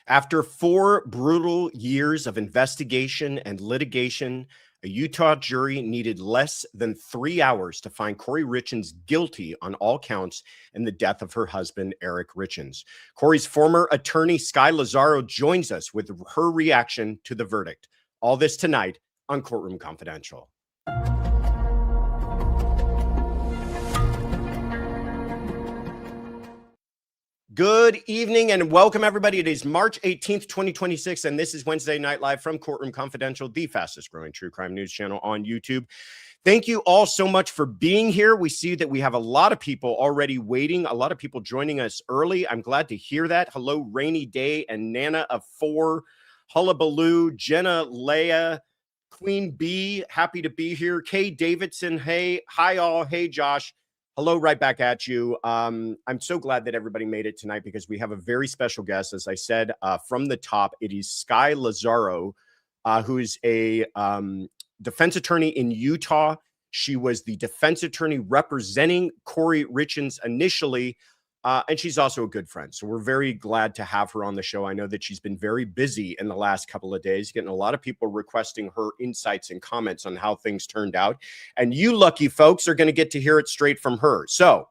After 4 brutal years of investigation and litigation, a Utah jury needed less than 3 hours to find Kouri Richins guilty on all counts in the death of her husband, Eric Richins. Kouri's former attorney, Skye Lazaro, joins us with her reaction to the verdict. All this tonight on Courtroom Confidential. Good evening and welcome, everybody. It is March 18th, 2026, and this is Wednesday Night Live from Courtroom Confidential, the fastest growing true crime news channel on YouTube. Thank you all so much for being here. We see that we have a lot of people already waiting, a lot of people joining us early. I'm glad to hear that. Hello, Rainy Day and Nana of 4, Hullabaloo, Jenna, Leia, Queen B, happy to be here. Kay Davidson, hey, hi all, hey Josh. Hello, right back at you. I'm so glad that everybody made it tonight because we have a very special guest. As I said, from the top, it is Skye Lazaro, who is a defense attorney in Utah. She was the defense attorney representing Kouri Richins initially, and she's also a good friend. So we're very glad to have her on the show. I know that she's been very busy in the last couple of days, getting a lot of people requesting her insights and comments on how things turned out. And you lucky folks are going to get to hear it straight from her. So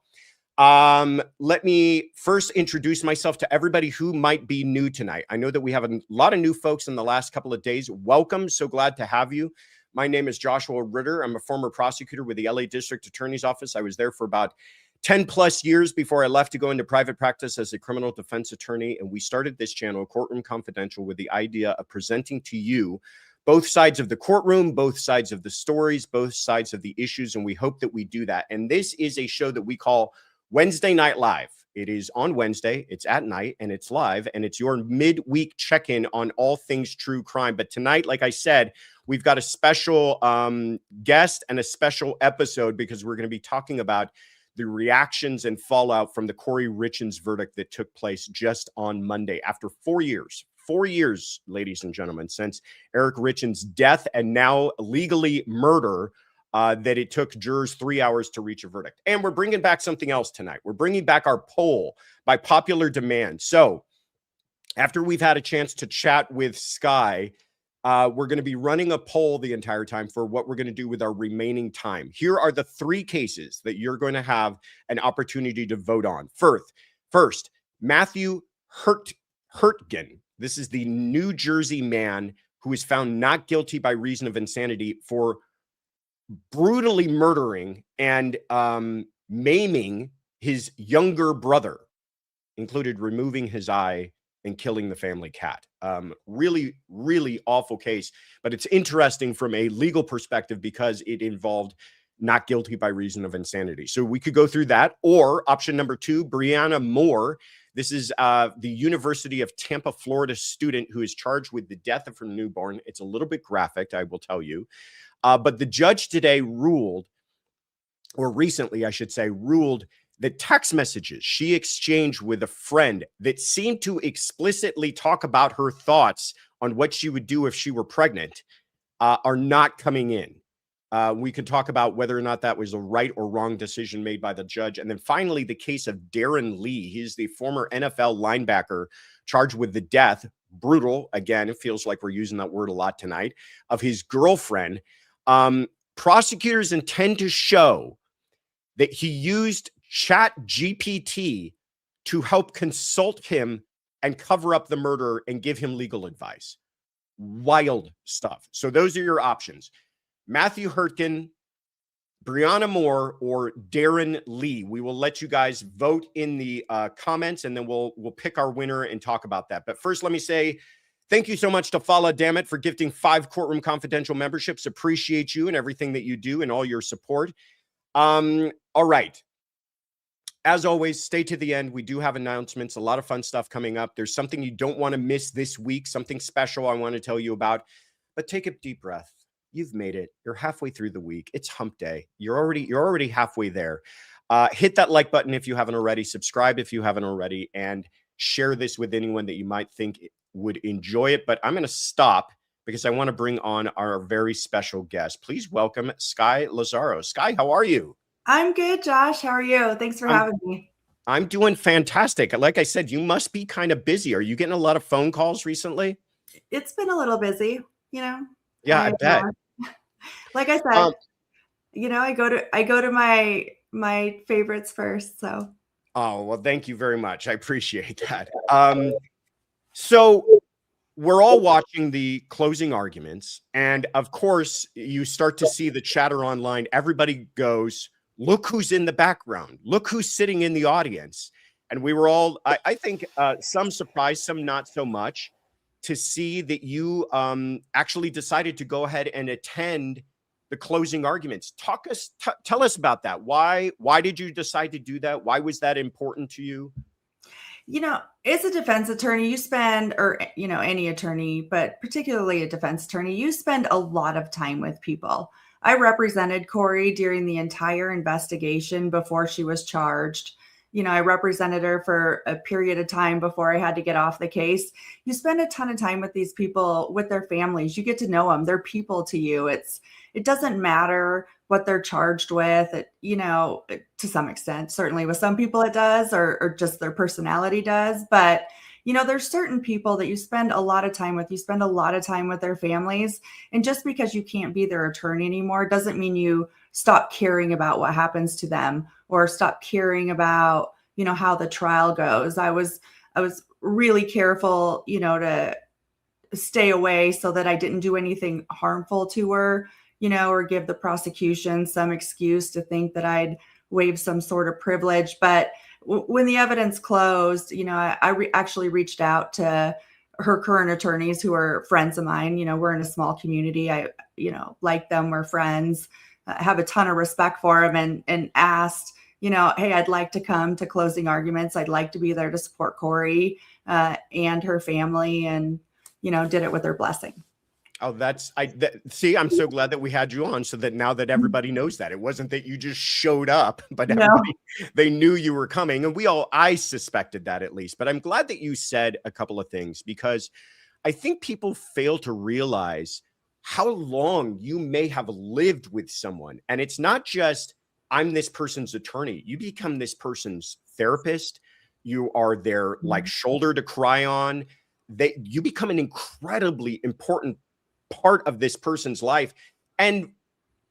let me first introduce myself to everybody who might be new tonight. I know that we have a lot of new folks in the last couple of days. Welcome. So glad to have you. My name is Joshua Ritter. I'm a former prosecutor with the LA District Attorney's Office. I was there for about 10 plus years before I left to go into private practice as a criminal defense attorney. And we started this channel, Courtroom Confidential, with the idea of presenting to you both sides of the courtroom, both sides of the stories, both sides of the issues. And we hope that we do that. And this is a show that we call Wednesday Night Live. It is on Wednesday, it's at night, and it's live, and it's your midweek check-in on all things true crime. But tonight, like I said, we've got a special guest and a special episode because we're going to be talking about the reactions and fallout from the Kouri Richins verdict that took place just on Monday. After 4 years, ladies and gentlemen, since Eric Richins' death and now legally murder, that it took jurors 3 hours to reach a verdict. And we're bringing back something else tonight. We're bringing back our poll by popular demand. So after we've had a chance to chat with Skye, we're going to be running a poll the entire time for what we're going to do with our remaining time. Here are the 3 cases that you're going to have an opportunity to vote on. First, Matthew Hurtgen. This is the New Jersey man who was found not guilty by reason of insanity for brutally murdering and maiming his younger brother, included removing his eye and killing the family cat. Really, really awful case, but it's interesting from a legal perspective because it involved not guilty by reason of insanity. So we could go through that. Or option number 2, Brianna Moore. This is the University of Tampa, Florida student who is charged with the death of her newborn. It's a little bit graphic, I will tell you. But the judge today ruled, or recently, I should say, ruled that text messages she exchanged with a friend that seemed to explicitly talk about her thoughts on what she would do if she were pregnant are not coming in. We could talk about whether or not that was a right or wrong decision made by the judge. And then finally, the case of Darren Lee. He's the former NFL linebacker charged with the death, brutal, again, it feels like we're using that word a lot tonight, of his girlfriend. Prosecutors intend to show that he used ChatGPT to help consult him and cover up the murder and give him legal advice. Wild stuff. So those are your options. Matthew Hurtgen, Brianna Moore, or Darren Lee. We will let you guys vote in the comments, and then we'll pick our winner and talk about that. But first, let me say thank you so much to Fala Dammit for gifting 5 Courtroom Confidential memberships. Appreciate you and everything that you do and all your support. All right. As always, stay to the end. We do have announcements, a lot of fun stuff coming up. There's something you don't want to miss this week, something special I want to tell you about. But take a deep breath. You've made it. You're halfway through the week. It's hump day. You're already halfway there. Hit that like button if you haven't already. Subscribe if you haven't already, and share this with anyone that you might think would enjoy it. But I'm going to stop because I want to bring on our very special guest. Please welcome Skye Lazaro. Skye, how are you? I'm good, Josh. How are you? Thanks for having me. I'm doing fantastic. Like I said, you must be kind of busy. Are you getting a lot of phone calls recently? It's been a little busy, you know. Yeah, I bet. Like I said, I go to my favorites first. So Oh, well, thank you very much. I appreciate that. So we're all watching the closing arguments. And of course, you start to see the chatter online. Everybody goes, look who's in the background. Look who's sitting in the audience. And we were all, I think, some surprised, some not so much, to see that you actually decided to go ahead and attend the closing arguments. Tell us about that. Why did you decide to do that? Why was that important to you? As a defense attorney, you spend, or, any attorney, but particularly a defense attorney, you spend a lot of time with people. I represented Kouri during the entire investigation before she was charged. I represented her for a period of time before I had to get off the case. You spend a ton of time with these people, with their families. You get to know them. They're people to you. It doesn't matter what they're charged with, to some extent. Certainly with some people it does, or just their personality does. But, there's certain people that you spend a lot of time with. You spend a lot of time with their families. And just because you can't be their attorney anymore doesn't mean you stop caring about what happens to them or stop caring about, how the trial goes. I was really careful, to stay away so that I didn't do anything harmful to her, or give the prosecution some excuse to think that I'd waive some sort of privilege. But when the evidence closed, I actually reached out to her current attorneys who are friends of mine. We're in a small community. I, like them, we're friends, have a ton of respect for them, and asked, hey, I'd like to come to closing arguments. I'd like to be there to support Kouri and her family, and, did it with their blessing. Oh, see, I'm so glad that we had you on so that now that everybody knows that it wasn't that you just showed up, but they knew you were coming. And I suspected that at least, but I'm glad that you said a couple of things, because I think people fail to realize how long you may have lived with someone. And it's not just, I'm this person's attorney. You become this person's therapist. You are their like shoulder to cry on. You become an incredibly important part of this person's life, and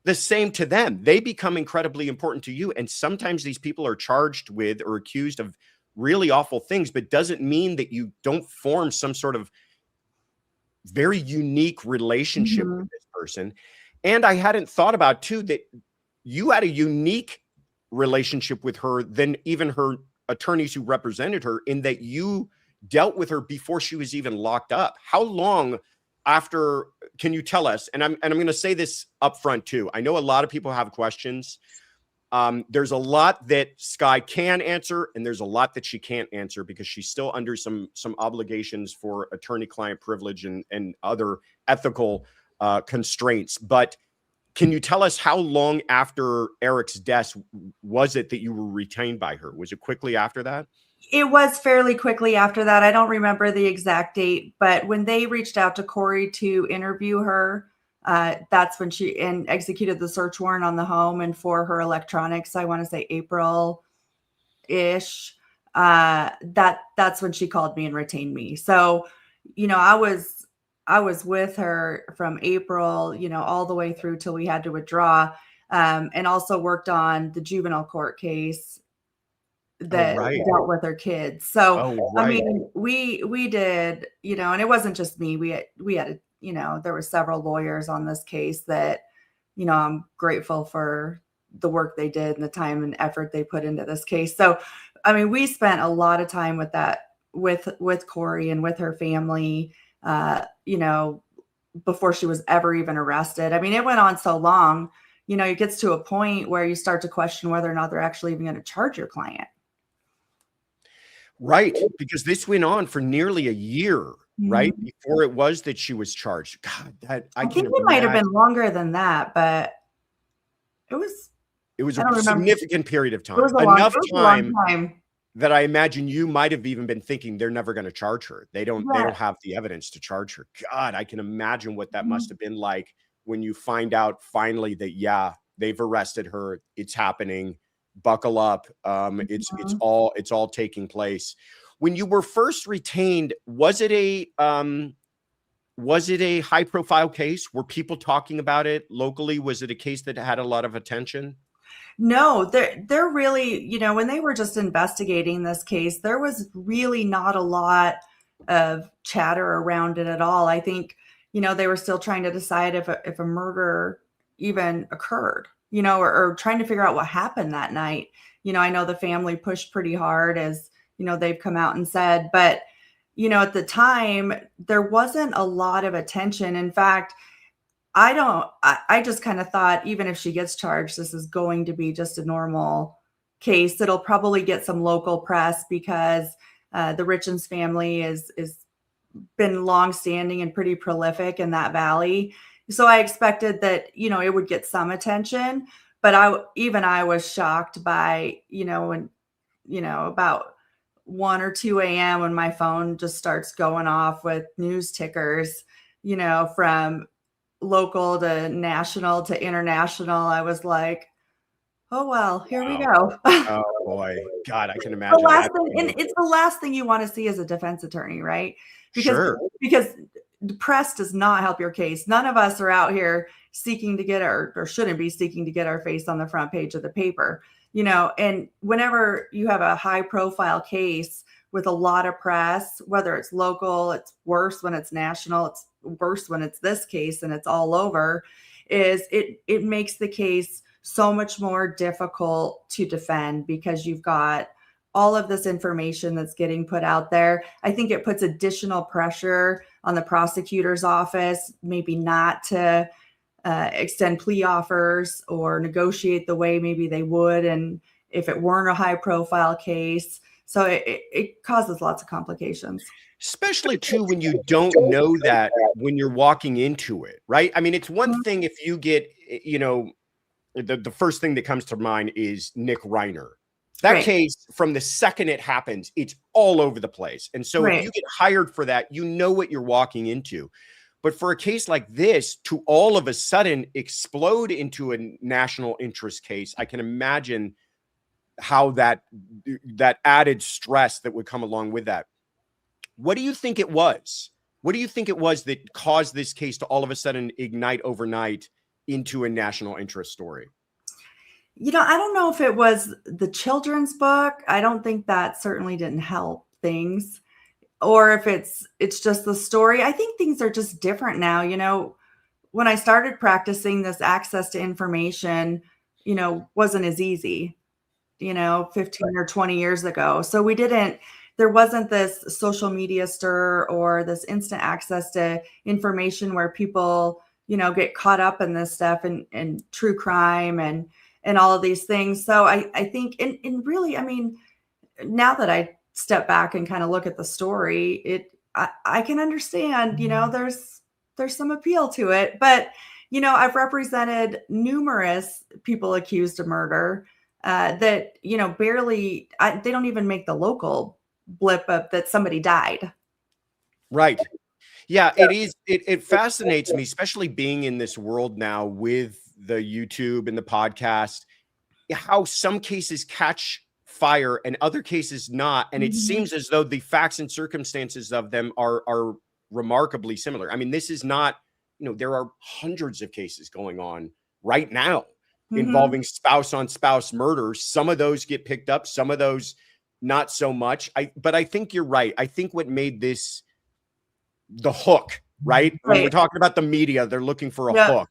the same to them. They become incredibly important to you. And sometimes these people are charged with or accused of really awful things, but doesn't mean that you don't form some sort of very unique relationship with this person. And I hadn't thought about too that you had a unique relationship with her than even her attorneys who represented her, in that you dealt with her before she was even locked up. How long after, can you tell us? And I'm going to say this up front too. I know a lot of people have questions. There's a lot that Skye can answer, and there's a lot that she can't answer because she's still under some obligations for attorney-client privilege and other ethical constraints. But can you tell us how long after Eric's death was it that you were retained by her? Was it quickly after that? It was fairly quickly after that. I don't remember the exact date, but when they reached out to Kouri to interview her, that's when she executed the search warrant on the home and for her electronics. I want to say April-ish. That's when she called me and retained me. So, I was with her from April, all the way through till we had to withdraw, and also worked on the juvenile court case that dealt with her kids. So, I mean, we did, and it wasn't just me. We had, there were several lawyers on this case that, I'm grateful for the work they did and the time and effort they put into this case. So, I mean, we spent a lot of time with Kouri and with her family, before she was ever even arrested. I mean, it went on so long, it gets to a point where you start to question whether or not they're actually even going to charge your client. Right. Because this went on for nearly a year, right? Before it was that she was charged. God, I think it might have been longer than that, but it was a significant period of time. It was enough time that I imagine you might have even been thinking they're never going to charge her. They don't have the evidence to charge her. God, I can imagine what that must have been like when you find out finally that, yeah, they've arrested her. It's happening. buckle up. It's all taking place. When you were first retained, was it a high profile case? Were people talking about it locally? Was it a case that had a lot of attention? No, they're really, when they were just investigating this case, there was really not a lot of chatter around it at all. I think, they were still trying to decide if a murder even occurred, or trying to figure out what happened that night. I know the family pushed pretty hard, as, they've come out and said, but, at the time, there wasn't a lot of attention. In fact, I just kind of thought, even if she gets charged, this is going to be just a normal case. It'll probably get some local press because the Richins family is been longstanding and pretty prolific in that valley. So I expected that, it would get some attention, but I was shocked by, when, about 1 or 2 a.m. when my phone just starts going off with news tickers, from local to national to international. I was like, oh, well, here we go. Oh boy. God, I can imagine. It's the last thing you want to see as a defense attorney, right? Because the press does not help your case. None of us are out here seeking to get or shouldn't be seeking to get our face on the front page of the paper, and whenever you have a high profile case with a lot of press, whether it's local, it's worse when it's national, it's worse when it's this case and it's all over, it makes the case so much more difficult to defend because you've got all of this information that's getting put out there. I think it puts additional pressure on the prosecutor's office, maybe not to extend plea offers or negotiate the way maybe they would, and if it weren't a high profile case. So it causes lots of complications. Especially too, when you don't know that when you're walking into it, right? I mean, it's one thing if you get, the first thing that comes to mind is Nick Reiner. That case, from the second it happens, it's all over the place. And so if you get hired for that, you know what you're walking into. But for a case like this to all of a sudden explode into a national interest case, I can imagine how that added stress that would come along with that. What do you think it was? What do you think it was that caused this case to all of a sudden ignite overnight into a national interest story? I don't know if it was the children's book. I don't think that certainly didn't help things, or if it's just the story. I think things are just different now. When I started practicing, this access to information, wasn't as easy, 15 or 20 years ago. So there wasn't this social media stir or this instant access to information where people, get caught up in this stuff and true crime and all of these things. So I think, and really, I mean, now that I step back and kind of look at the story, I can understand, there's some appeal to it, but, I've represented numerous people accused of murder that, barely, they don't even make the local blip up that somebody died. Right. Yeah, it is. It fascinates me, especially being in this world now with the YouTube and the podcast, how some cases catch fire and other cases not. And it seems as though the facts and circumstances of them are remarkably similar. I mean, this is not, there are hundreds of cases going on right now involving spouse on spouse murders. Some of those get picked up, some of those not so much. But I think you're right. I think what made this the hook, right? When we're talking about the media, they're looking for a hook.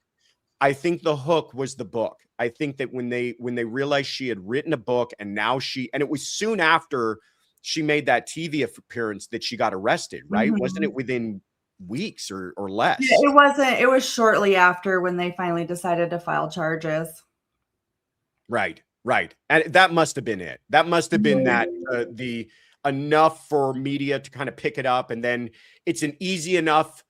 I think the hook was the book. I think that when they realized she had written a book and now and it was soon after she made that TV appearance that she got arrested, right? Wasn't it within weeks or less? Yeah, it wasn't. It was shortly after when they finally decided to file charges. Right. And that must have been it. That must have been that the enough for media to kind of pick it up. And then it's an easy enough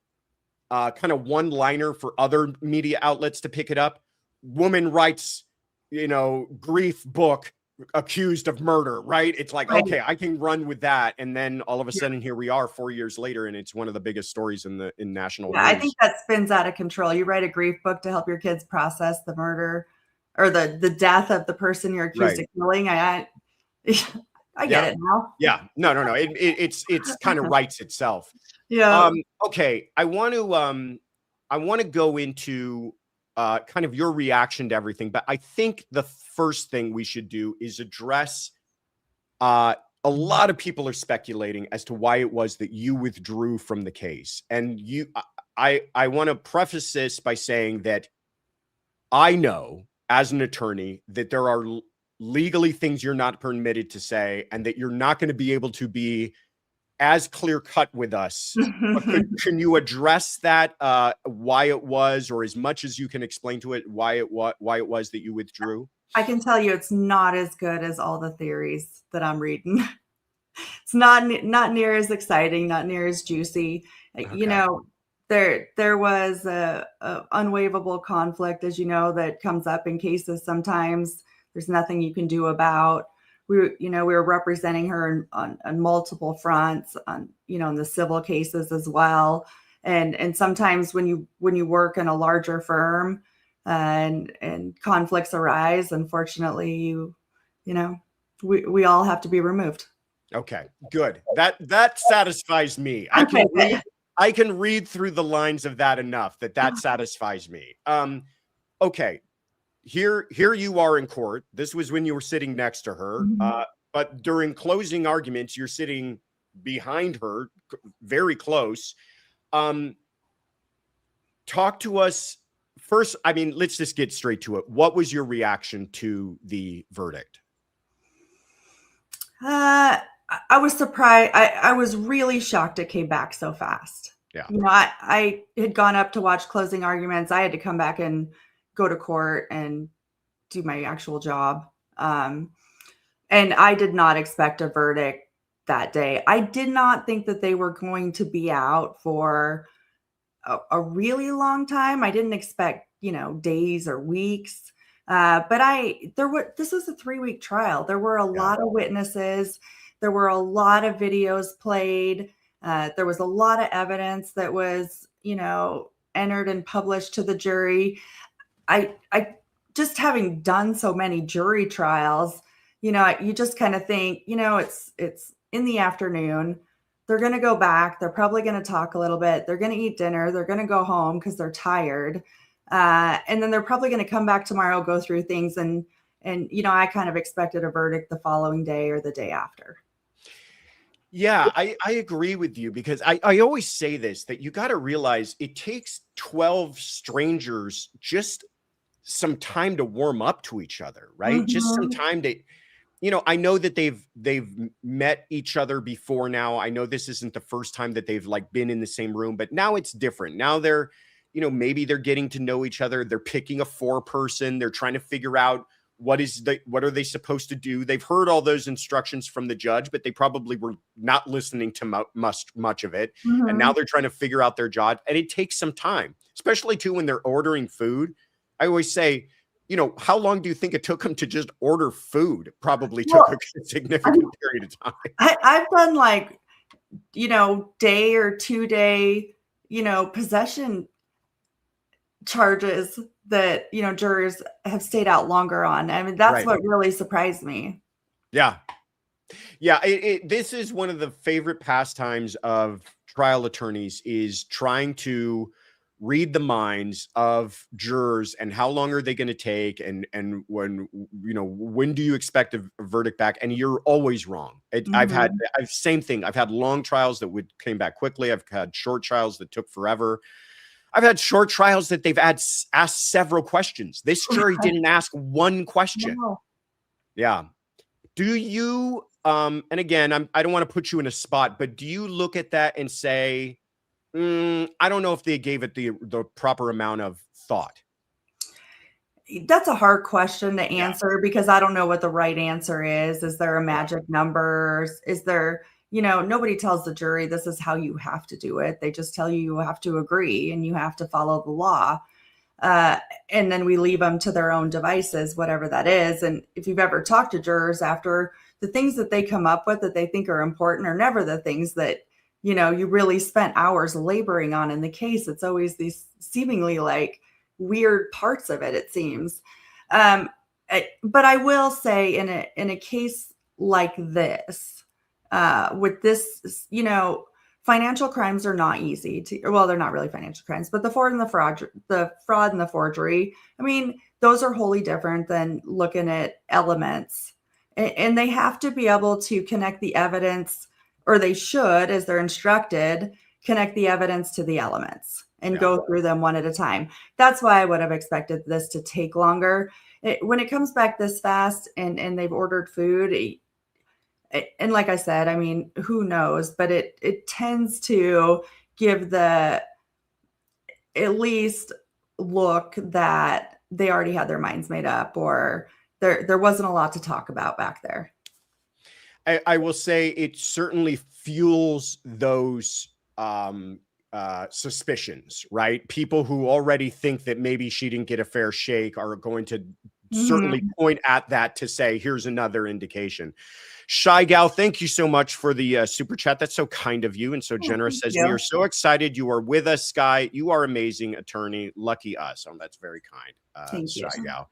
kind of one-liner for other media outlets to pick it up. Woman writes, grief book accused of murder, right? It's like, okay, I can run with that. And then all of a sudden here we are 4 years later, and it's one of the biggest stories in national news. I think that spins out of control. You write a grief book to help your kids process the murder or the death of the person you're accused of killing. I get it now. Yeah. No. It's kind of writes itself. Yeah. Okay. I want to go into kind of your reaction to everything, but I think the first thing we should do is address a lot of people are speculating as to why it was that you withdrew from the case. And I want to preface this by saying that I know as an attorney that there are legally things you're not permitted to say, and that you're not going to be able to be as clear cut with us. Can you address that, why it was, or as much as you can explain to it, why it was that you withdrew? I can tell you it's not as good as all the theories that I'm reading. It's not near as exciting, not near as juicy. Okay. You know, there was a unwaivable conflict, as you know, that comes up in cases sometimes. There's nothing you can do about. We were representing her on multiple fronts, in the civil cases as well. And sometimes when you work in a larger firm and conflicts arise, unfortunately, we all have to be removed. Okay, good. That satisfies me. I can read through the lines of that enough that satisfies me. Okay. Here you are in court. This was when you were sitting next to her. But during closing arguments, you're sitting behind her, very close. Talk to us first. I mean, let's just get straight to it. What was your reaction to the verdict? I was surprised. I was really shocked it came back so fast. Yeah. I had gone up to watch closing arguments. I had to come back and go to court and do my actual job. And I did not expect a verdict that day. I did not think that they were going to be out for a really long time. I didn't expect, days or weeks. But this was a 3-week trial. There were a lot of witnesses. There were a lot of videos played. There was a lot of evidence that was, entered and published to the jury. I just having done so many jury trials, you just kind of think, it's in the afternoon. They're going to go back. They're probably going to talk a little bit. They're going to eat dinner. They're going to go home because they're tired. And then they're probably going to come back tomorrow, go through things. And I kind of expected a verdict the following day or the day after. Yeah, I agree with you, because I always say this, that you got to realize it takes 12 strangers just some time to warm up to each other, right? Just some time to, I know that they've met each other before now. I know this isn't the first time that they've been in the same room, but now it's different. Now they're, maybe they're getting to know each other. They're picking a 4-person. They're trying to figure out what are they supposed to do. They've heard all those instructions from the judge, but they probably were not listening to much of it. And now they're trying to figure out their job, and it takes some time, especially too when they're ordering food. I always say, how long do you think it took them to just order food? Probably took a significant period of time. I've done day or 2-day, possession charges that, jurors have stayed out longer on. I mean, that's what really surprised me. Yeah. Yeah. This is one of the favorite pastimes of trial attorneys, is trying to read the minds of jurors and how long are they going to take, and when do you expect a verdict back? And you're always wrong. I've had same thing. I've had long trials that came back quickly. I've had short trials that took forever. I've had short trials that they've asked several questions. This jury didn't ask one question. No. Yeah. Do you and again, I don't want to put you in a spot, but do you look at that and say, I don't know if they gave it the proper amount of thought? That's a hard question to answer, because I don't know what the right answer is. Is there a magic number? Is there, nobody tells the jury this is how you have to do it. They just tell you have to agree and you have to follow the law. And then we leave them to their own devices, whatever that is. And if you've ever talked to jurors after, the things that they come up with that they think are important are never the things that you really spent hours laboring on in the case. It's always these seemingly weird parts of it, it seems. But I will say in a case like this, with this, financial crimes are not easy to, well, they're not really financial crimes, but the fraud and the forgery, I mean, those are wholly different than looking at elements. And they have to be able to connect the evidence, or they should, as they're instructed, connect the evidence to the elements and go through them one at a time. That's why I would have expected this to take longer. When it comes back this fast and they've ordered food, and like I said, I mean, who knows, but it tends to give the at least look that they already had their minds made up, or there wasn't a lot to talk about back there. I will say it certainly fuels those suspicions, right? People who already think that maybe she didn't get a fair shake are going to certainly point at that to say, here's another indication. Shy Gal, thank you so much for the super chat. That's so kind of you and so generous. Says, we are so excited you are with us, Skye. You are amazing attorney. Lucky us. Oh, that's very kind, Shy Gal.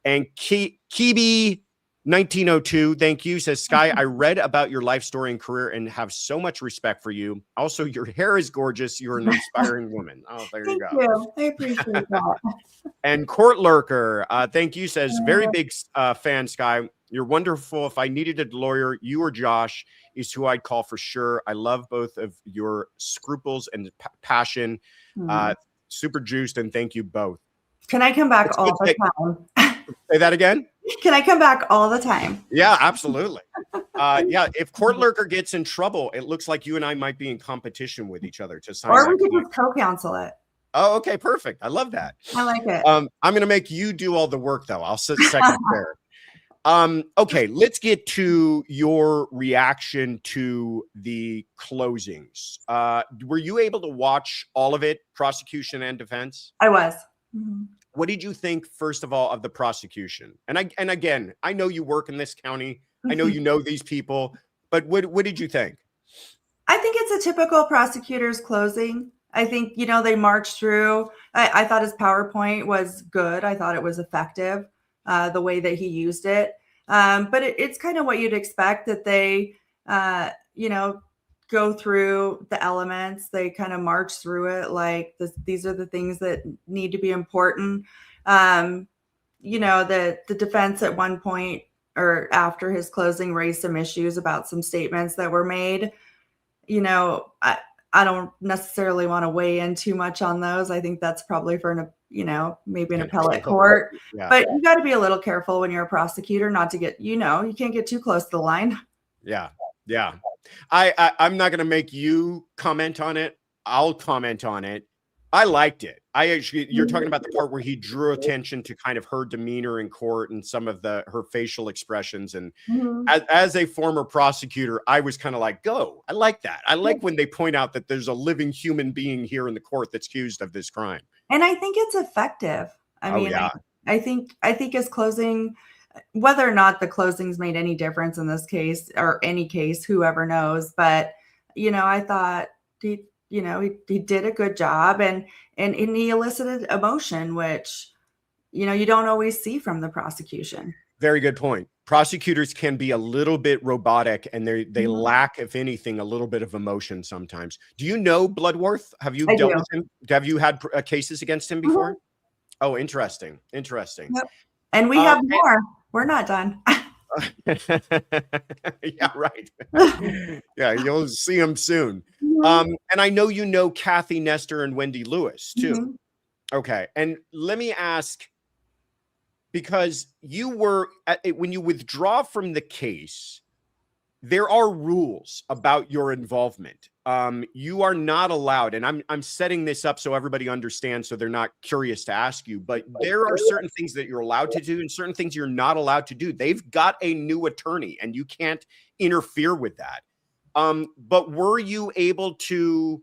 And Kibi 1902, thank you, says, Skye, I read about your life story and career and have so much respect for you. Also, your hair is gorgeous. You're an inspiring woman. Oh, there you go. Thank you. I appreciate that. And Court Lurker, thank you, says, very big fan, Skye. You're wonderful. If I needed a lawyer, you or Josh is who I'd call for sure. I love both of your scruples and passion. Super juiced, and thank you both. Can I come back all the time? Say that again? Can I come back all the time? Yeah, absolutely. Yeah, if Court Lurker gets in trouble, it looks like you and I might be in competition with each other to sign. Or we could just co-counsel it. Oh, okay, perfect. I love that. I like it. I'm going to make you do all the work, though. I'll sit second there. Okay, let's get to your reaction to the closings. Were you able to watch all of it, prosecution and defense? I was. What did you think, first of all, of the prosecution? And again, I know you work in this county. I know you know these people, but what did you think? I think it's a typical prosecutor's closing. I think, they marched through. I thought his PowerPoint was good. I thought it was effective, the way that he used it. But it's kind of what you'd expect, that they, go through the elements. They kind of march through it like these are the things that need to be important. The defense at one point or after his closing raised some issues about some statements that were made. I don't necessarily want to weigh in too much on those. I think that's probably for maybe an appellate court. Yeah. But you got to be a little careful when you're a prosecutor not to get, you can't get too close to the line. Yeah. Yeah. I'm not going to make you comment on it. I'll comment on it. I liked it. You're talking about the part where he drew attention to kind of her demeanor in court and some of her facial expressions. And as a former prosecutor, I was kind of like, go. I like that. I like when they point out that there's a living human being here in the court that's accused of this crime. And I think it's effective. I think his closing, whether or not the closings made any difference in this case or any case, whoever knows, but I thought he did a good job and he elicited emotion, which you don't always see from the prosecution. Very good point. Prosecutors can be a little bit robotic, and they lack, if anything, a little bit of emotion sometimes. Do you know Bloodworth? Have you dealt with him? Have you had cases against him before? Oh, interesting. Yep. And we have more. We're not done. Yeah, right. Yeah, you'll see him soon. And I know Kathy Nestor and Wendy Lewis too. Okay. And let me ask, because when you withdraw from the case, there are rules about your involvement. You are not allowed, and I'm setting this up so everybody understands, so they're not curious to ask you, but there are certain things that you're allowed to do and certain things you're not allowed to do. They've got a new attorney and you can't interfere with that. But were you able to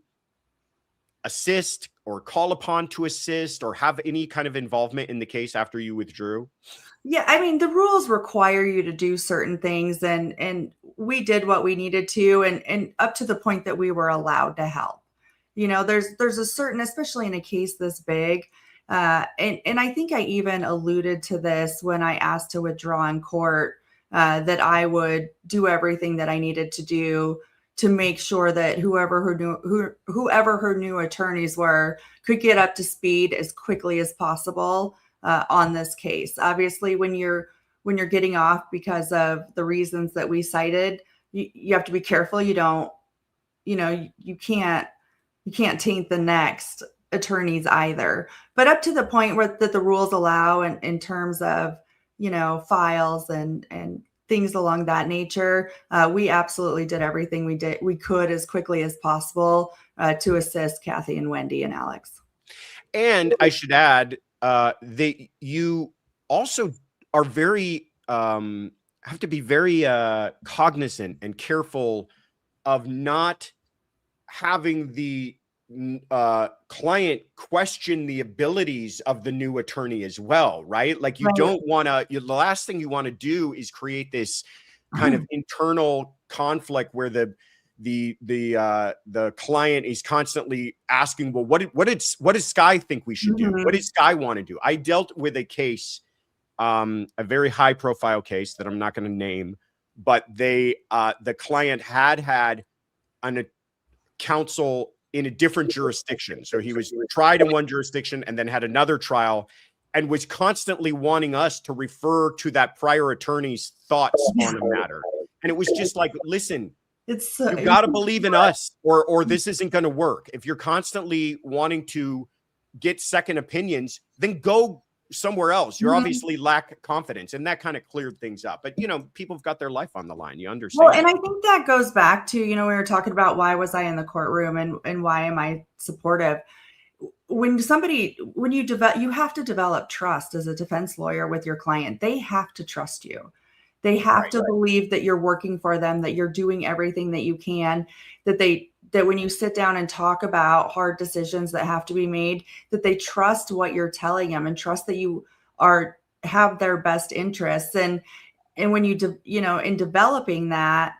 assist or call upon to assist or have any kind of involvement in the case after you withdrew? Yeah, I mean, the rules require you to do certain things, and we did what we needed to, and up to the point that we were allowed to help. There's a certain, especially in a case this big, And I think I even alluded to this when I asked to withdraw in court, that I would do everything that I needed to do to make sure that whoever her new attorneys were could get up to speed as quickly as possible on this case. Obviously, when you're getting off because of the reasons that we cited, you have to be careful. You don't, you can't taint the next attorneys either. But up to the point where that the rules allow, in terms of files and things along that nature, we absolutely did everything we could as quickly as possible to assist Kathy and Wendy and Alex. And I should add that you also are very have to be very cognizant and careful of not having the client question the abilities of the new attorney as well, right? Like, you don't want to, the last thing you want to do is create this kind of internal conflict where the client is constantly asking, well, what does Skye think we should do? What does Skye want to do? I dealt with a case, a very high profile case that I'm not going to name, but the client had an counsel in a different jurisdiction. So he was tried in one jurisdiction and then had another trial, and was constantly wanting us to refer to that prior attorney's thoughts on a matter. And it was just like, listen, you got to believe in us, or this isn't going to work. If you're constantly wanting to get second opinions, then go somewhere else. You're obviously lack confidence, and that kind of cleared things up. But people have got their life on the line. You understand? Well, and I think that goes back to, we were talking about why was I in the courtroom and why am I supportive? When you have to develop trust as a defense lawyer with your client. They have to trust you. They have to believe that you're working for them, that you're doing everything that you can, that when you sit down and talk about hard decisions that have to be made, that they trust what you're telling them and trust that you have their best interests. And when in developing that,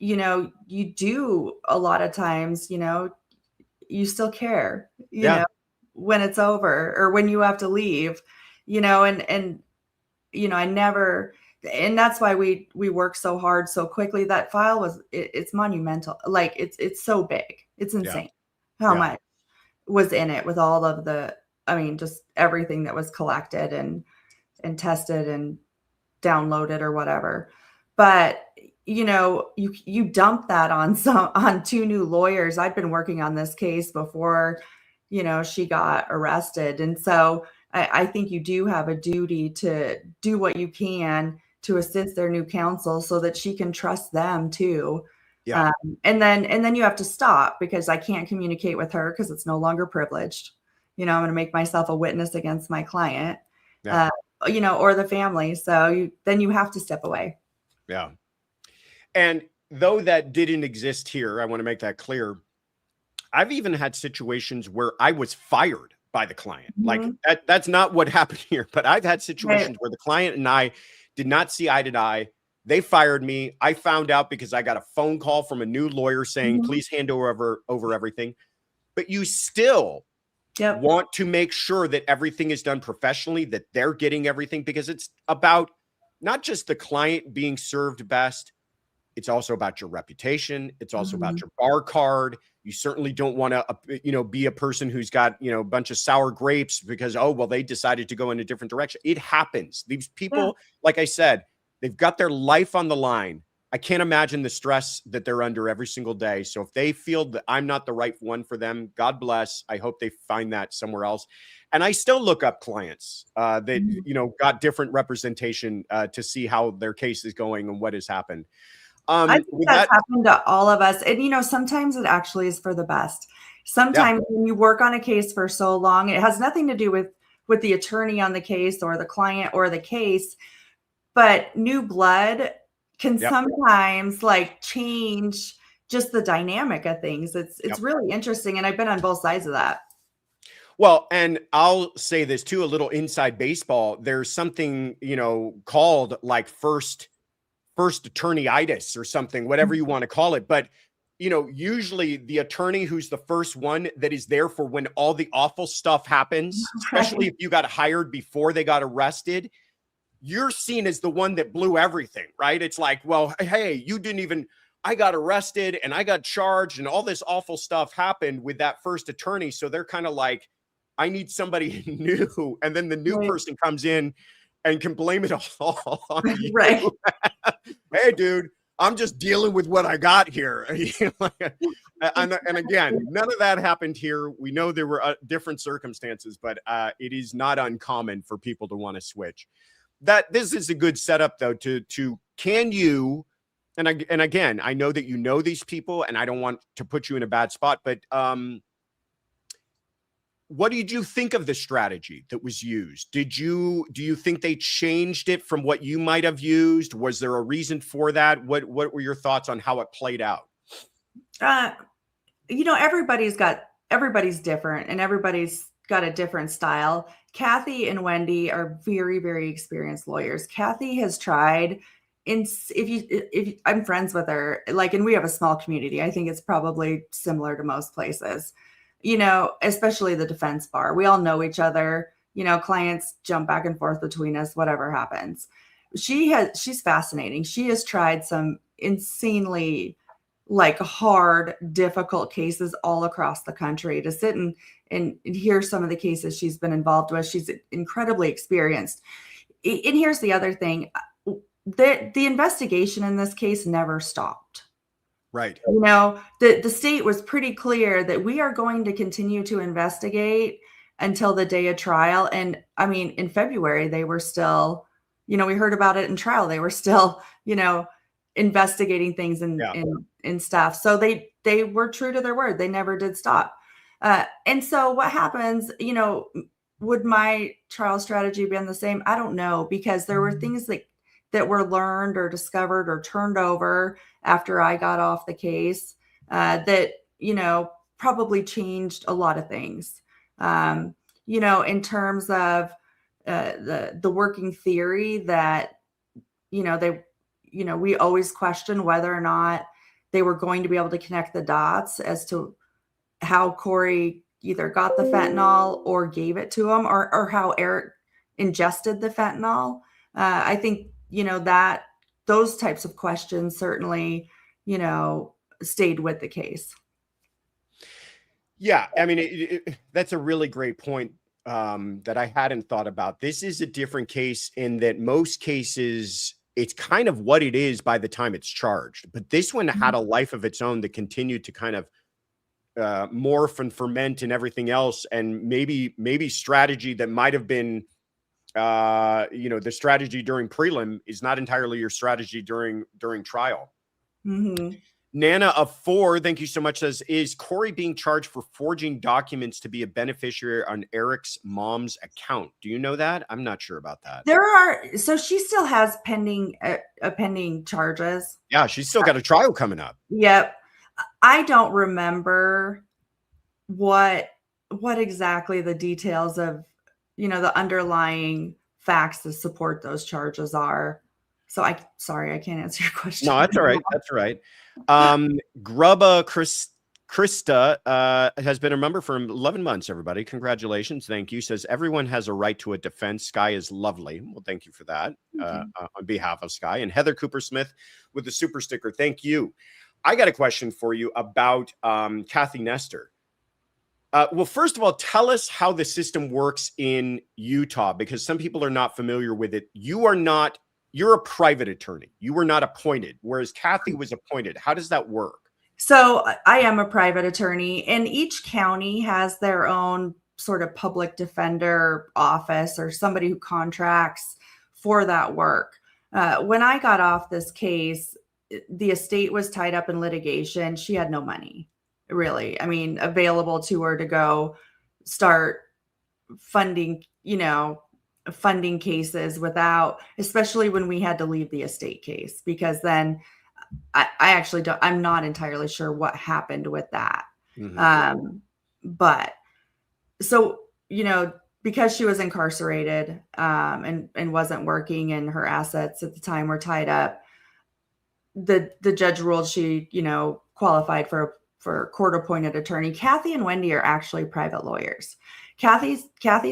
you do a lot of times, you still care, when it's over or when you have to leave, I never. And that's why we work so hard so quickly. That file it's monumental. Like it's so big. It's insane how much was in it with all of just everything that was collected and tested and downloaded or whatever. But you dump that on two new lawyers. I've been working on this case before, she got arrested. And so I think you do have a duty to do what you can to assist their new counsel so that she can trust them too. Yeah. And then you have to stop, because I can't communicate with her because it's no longer privileged. I'm going to make myself a witness against my client, or the family. So then you have to step away. Yeah. And though that didn't exist here, I want to make that clear. I've even had situations where I was fired by the client. Like that's not what happened here, but I've had situations where the client and I did not see eye to eye. They fired me. I found out because I got a phone call from a new lawyer saying, please hand over everything. But you still want to make sure that everything is done professionally, that they're getting everything, because it's about not just the client being served best. It's also about your reputation. It's also about your bar card. You certainly don't want to, be a person who's got, a bunch of sour grapes because, they decided to go in a different direction. It happens. These people, like I said, they've got their life on the line. I can't imagine the stress that they're under every single day. So if they feel that I'm not the right one for them, God bless. I hope they find that somewhere else. And I still look up clients that, got different representation to see how their case is going and what has happened. I think that's happened to all of us. And, sometimes it actually is for the best. Sometimes when you work on a case for so long, it has nothing to do with the attorney on the case or the client or the case, but new blood can sometimes change just the dynamic of things. It's really interesting. And I've been on both sides of that. Well, and I'll say this too, a little inside baseball. There's something, called like first attorney-itis or something, whatever you want to call it. But usually the attorney who's the first one that is there for when all the awful stuff happens, especially if you got hired before they got arrested, you're seen as the one that blew everything, right? It's like, well, hey, I got arrested and I got charged and all this awful stuff happened with that first attorney. So they're kind of like, I need somebody new. And then the new person comes in and can blame it all on you. Right. Hey, dude, I'm just dealing with what I got here. And again, none of that happened here. We know there were different circumstances, but it is not uncommon for people to want to switch. This is a good setup, though, to can you, and again, I know that you know these people, and I don't want to put you in a bad spot, but what did you think of the strategy that was used? Do you think they changed it from what you might have used? Was there a reason for that? What were your thoughts on how it played out? Everybody's different and everybody's got a different style. Kathy and Wendy are very, very experienced lawyers. Kathy has tried if I'm friends with her, and we have a small community. I think it's probably similar to most places. Especially the defense bar. We all know each other, clients jump back and forth between us, whatever happens. She's fascinating. She has tried some insanely hard, difficult cases all across the country to sit and hear some of the cases she's been involved with. She's incredibly experienced. And here's the other thing. The investigation in this case never stopped. Right. The state was pretty clear that we are going to continue to investigate until the day of trial. And I mean, in February, they were still, we heard about it in trial. They were still, investigating things and stuff. So they were true to their word. They never did stop. And so what happens, would my trial strategy been the same? I don't know, because there were things that were learned or discovered or turned over after I got off the case that, probably changed a lot of things. In terms of the working theory that, we always question whether or not they were going to be able to connect the dots as to how Kouri either got the fentanyl or gave it to him, or how Eric ingested the fentanyl. I think, that those types of questions certainly, stayed with the case. Yeah. I mean, that's a really great point that I hadn't thought about. This is a different case in that most cases, it's kind of what it is by the time it's charged. But this one had a life of its own that continued to kind of morph and ferment and everything else. And maybe strategy that might have been, the strategy during prelim is not entirely your strategy during trial. Mm-hmm. Nana of 4, thank you so much, says, is Kouri being charged for forging documents to be a beneficiary on Eric's mom's account? Do you know that? I'm not sure about that. So she still has pending charges. Yeah, she's still got a trial coming up. Yep. I don't remember what exactly the details of, the underlying facts that support those charges are. So I can't answer your question. No, that's all right. That's all right. Grubba Krista has been a member for 11 months, everybody. Congratulations. Thank you. Says, everyone has a right to a defense. Skye is lovely. Well, thank you for that on behalf of Skye. And Heather Cooper Smith with the super sticker. Thank you. I got a question for you about Kathy Nestor. Well, first of all, tell us how the system works in Utah, because some people are not familiar with it. You're a private attorney. You were not appointed, whereas Kathy was appointed. How does that work? So I am a private attorney, and each county has their own sort of public defender office or somebody who contracts for that work. When I got off this case, the estate was tied up in litigation. She had no money, really. I mean, available to her to go start funding, funding cases without, especially when we had to leave the estate case, because then I'm not entirely sure what happened with that. Mm-hmm. But so, because she was incarcerated and wasn't working and her assets at the time were tied up, the judge ruled she, qualified for court-appointed attorney. Kathy and Wendy are actually private lawyers. Kathy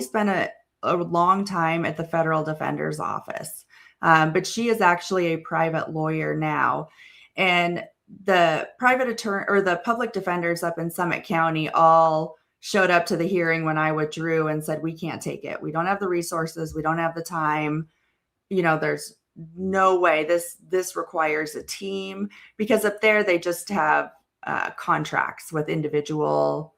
spent a long time at the federal defender's office, but she is actually a private lawyer now. And the private attorney or the public defenders up in Summit County all showed up to the hearing when I withdrew and said, we can't take it. We don't have the resources. We don't have the time. There's no way. This requires a team, because up there they just have contracts with individual,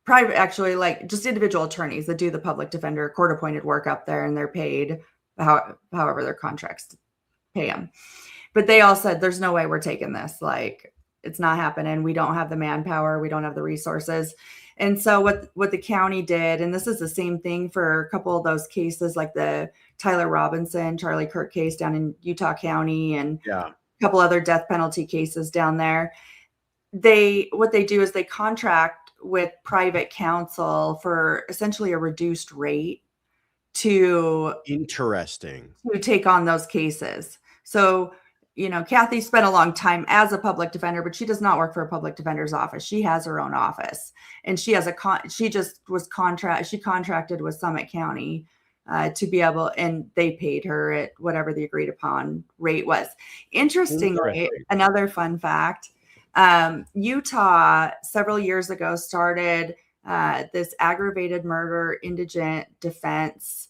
private, actually, like just individual attorneys that do the public defender court appointed work up there, and they're paid however their contracts pay them. But they all said, there's no way we're taking this. Like, it's not happening. We don't have the manpower. We don't have the resources. And so what the county did, and this is the same thing for a couple of those cases, like the Tyler Robinson, Charlie Kirk case down in Utah County, and a couple other death penalty cases down there. What they do is they contract with private counsel for essentially a reduced rate to take on those cases. So, Kathy spent a long time as a public defender, but she does not work for a public defender's office. She has her own office, and she has she contracted with Summit County to be able, and they paid her at whatever the agreed upon rate was. Interestingly, another fun fact, Utah several years ago started this aggravated murder indigent defense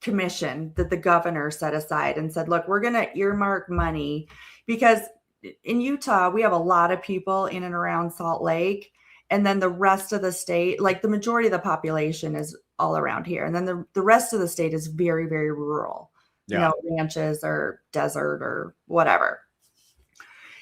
commission that the governor set aside and said, look, we're going to earmark money, because in Utah, we have a lot of people in and around Salt Lake. And then the rest of the state, like the majority of the population is all around here. And then the rest of the state is very, very rural, ranches or desert or whatever.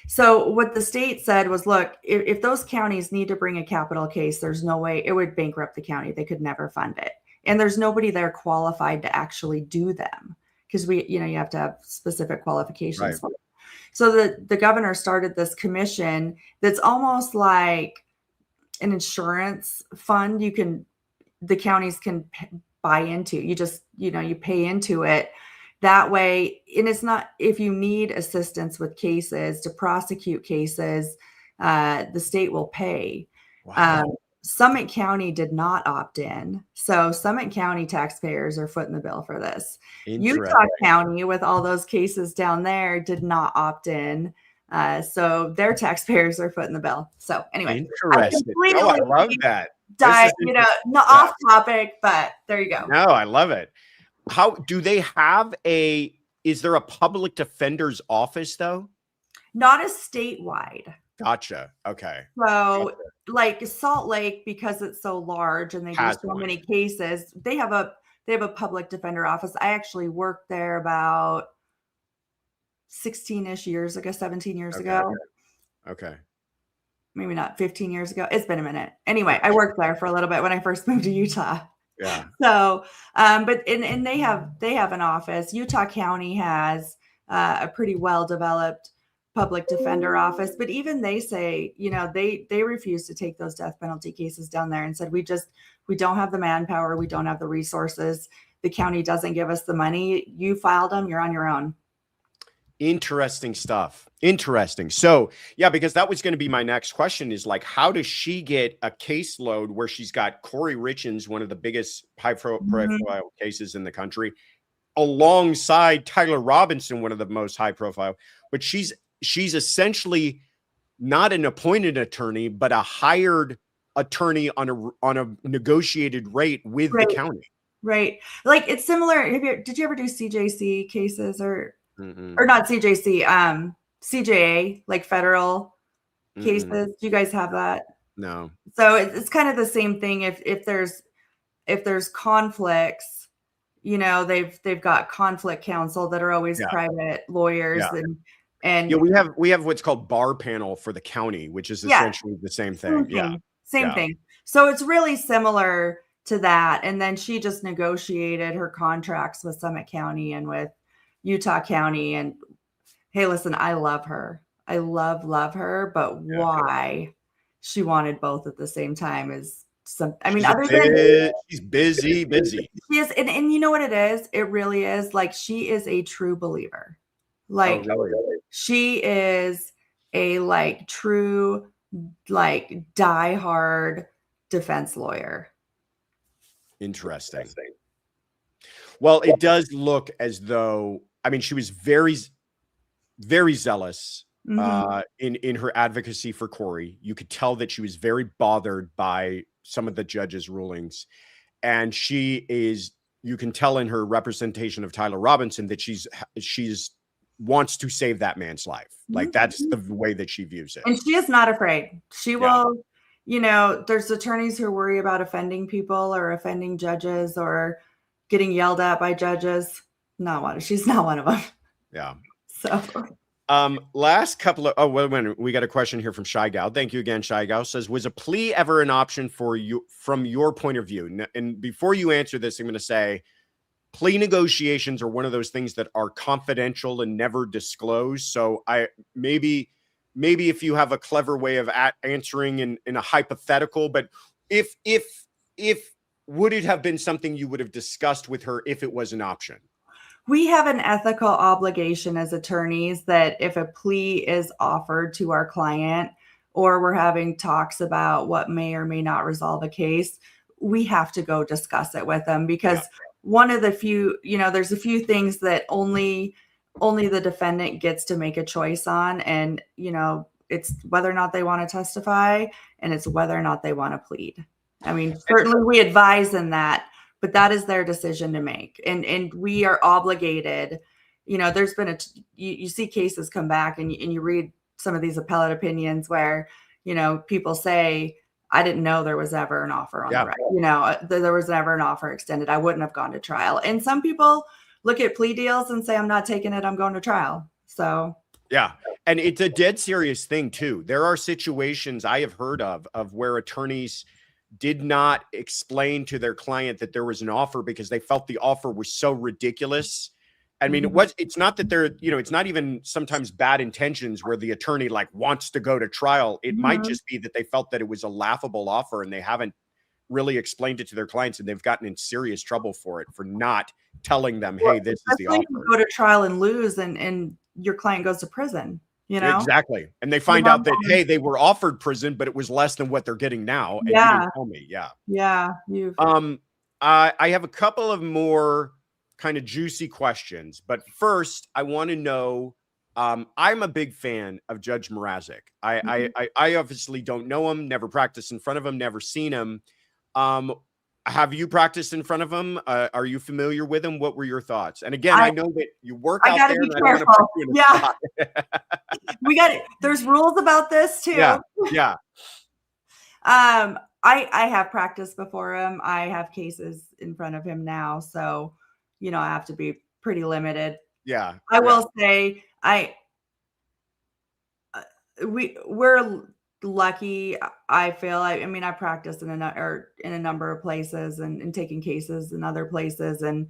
So what the state said was, look, if those counties need to bring a capital case, there's no way, it would bankrupt the county. They could never fund it. And there's nobody there qualified to actually do them, because you have to have specific qualifications. Right. So the governor started this commission that's almost like an insurance fund. The counties can buy into. You just, you pay into it that way. And it's not, if you need assistance with cases to prosecute cases, the state will pay. Wow. Summit County did not opt in. So Summit County taxpayers are footing the bill for this. Utah County, with all those cases down there, did not opt in. So their taxpayers are footing the bill. So anyway, interesting. I love that. Off topic, but there you go. No, I love it. How do they have is there a public defender's office though? Not as statewide. Gotcha. Okay. So like Salt Lake, because it's so large and they do so many cases, they have a public defender office. I actually worked there about 17 years ago. Okay. Maybe not 15 years ago. It's been a minute. Anyway, I worked there for a little bit when I first moved to Utah. Yeah. So, but they have an office. Utah County has a pretty well-developed public defender office, but even they say, they refuse to take those death penalty cases down there, and said, we don't have the manpower. We don't have the resources. The county doesn't give us the money. You filed them, you're on your own. Interesting stuff. Interesting. So yeah, because that was going to be my next question, is like, how does she get a caseload where she's got Kouri Richins, one of the biggest high profile cases in the country, alongside Tyler Robinson, one of the most high profile, but she's essentially not an appointed attorney, but a hired attorney on a negotiated rate with the county. Right. Like, it's similar. Did you ever do CJC cases or not CJC, CJA, like federal cases? Do you guys have that? No. So it's kind of the same thing. If there's conflicts, they've got conflict counsel that are always private lawyers, and we have what's called bar panel for the county, which is essentially the same thing. Same thing. So it's really similar to that. And then she just negotiated her contracts with Summit County and with Utah County. And hey, listen, I love her. I love her, but why she wanted both at the same time is some, she's busy. She is. And you know what it is? It really is, like, she is a true believer. Like, She is a like true, like diehard defense lawyer. Interesting. Well, it does look as though, I mean, she was very, very zealous in her advocacy for Kouri. You could tell that she was very bothered by some of the judge's rulings. And you can tell in her representation of Tyler Robinson that she's wants to save that man's life. Like that's the way that she views it. And she is not afraid. She will, there's attorneys who worry about offending people or offending judges or getting yelled at by judges. She's not one of them. Yeah. So last couple of we got a question here from Shy Gal. Thank you again, Shy Gal. Says, was a plea ever an option for you from your point of view? And before you answer this, I'm going to say plea negotiations are one of those things that are confidential and never disclosed. So maybe if you have a clever way of answering in a hypothetical, but if would it have been something you would have discussed with her if it was an option? We have an ethical obligation as attorneys that if a plea is offered to our client or we're having talks about what may or may not resolve a case, we have to go discuss it with them because one of the few, there's a few things that only the defendant gets to make a choice on. And, it's whether or not they want to testify and it's whether or not they want to plead. I mean, certainly we advise in that, but that is their decision to make. And we are obligated, there's been you see cases come back and you read some of these appellate opinions where, people say, I didn't know there was ever an offer on the record. There was never an offer extended. I wouldn't have gone to trial. And some people look at plea deals and say, I'm not taking it. I'm going to trial. So. Yeah. And it's a dead serious thing too. There are situations I have heard of where attorneys did not explain to their client that there was an offer because they felt the offer was so ridiculous. I mean, it's not that they're, it's not even sometimes bad intentions where the attorney like wants to go to trial. It might just be that they felt that it was a laughable offer and they haven't really explained it to their clients and they've gotten in serious trouble for it, for not telling them, hey, this is the offer. You go to trial and lose and your client goes to prison. Exactly. And they find out that, hey, they were offered prison, but it was less than what they're getting now. And you didn't tell me. Yeah. Yeah. I have a couple of more kind of juicy questions, but first I want to know, I'm a big fan of Judge Mrazek. I obviously don't know him, never practiced in front of him, never seen him. Have you practiced in front of him? Are you familiar with him? What were your thoughts? And again, I know that you work out there. And I don't want to put you in a spot. We got it. There's rules about this too. Yeah. I have practiced before him. I have cases in front of him now. So, I have to be pretty limited. Yeah. I will say we're lucky. I feel I practiced in a number of places and taking cases in other places. And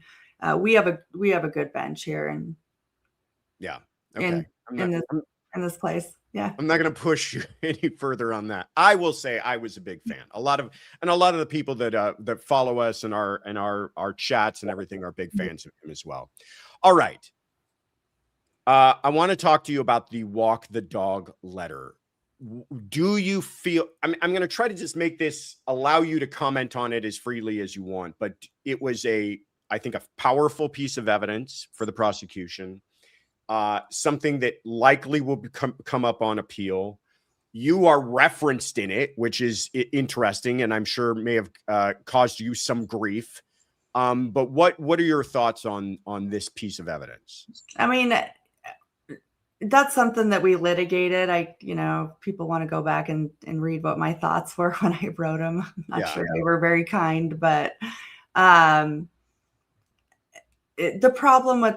we have a good bench here. And okay. in this place. Yeah. I'm not going to push you any further on that. I will say I was a big fan. A lot of the people that follow us and our chats and everything are big fans of him as well. All right. I want to talk to you about the walk the dog letter. Do you feel, I'm going to try to just make this, allow you to comment on it as freely as you want, but it was I think a powerful piece of evidence for the prosecution. Something that likely will come up on appeal. You are referenced in it, which is interesting, and I'm sure may have caused you some grief. But what are your thoughts on this piece of evidence? I mean, that's something that we litigated. People want to go back and read what my thoughts were when I wrote them. I'm not sure they were very kind, but the problem with,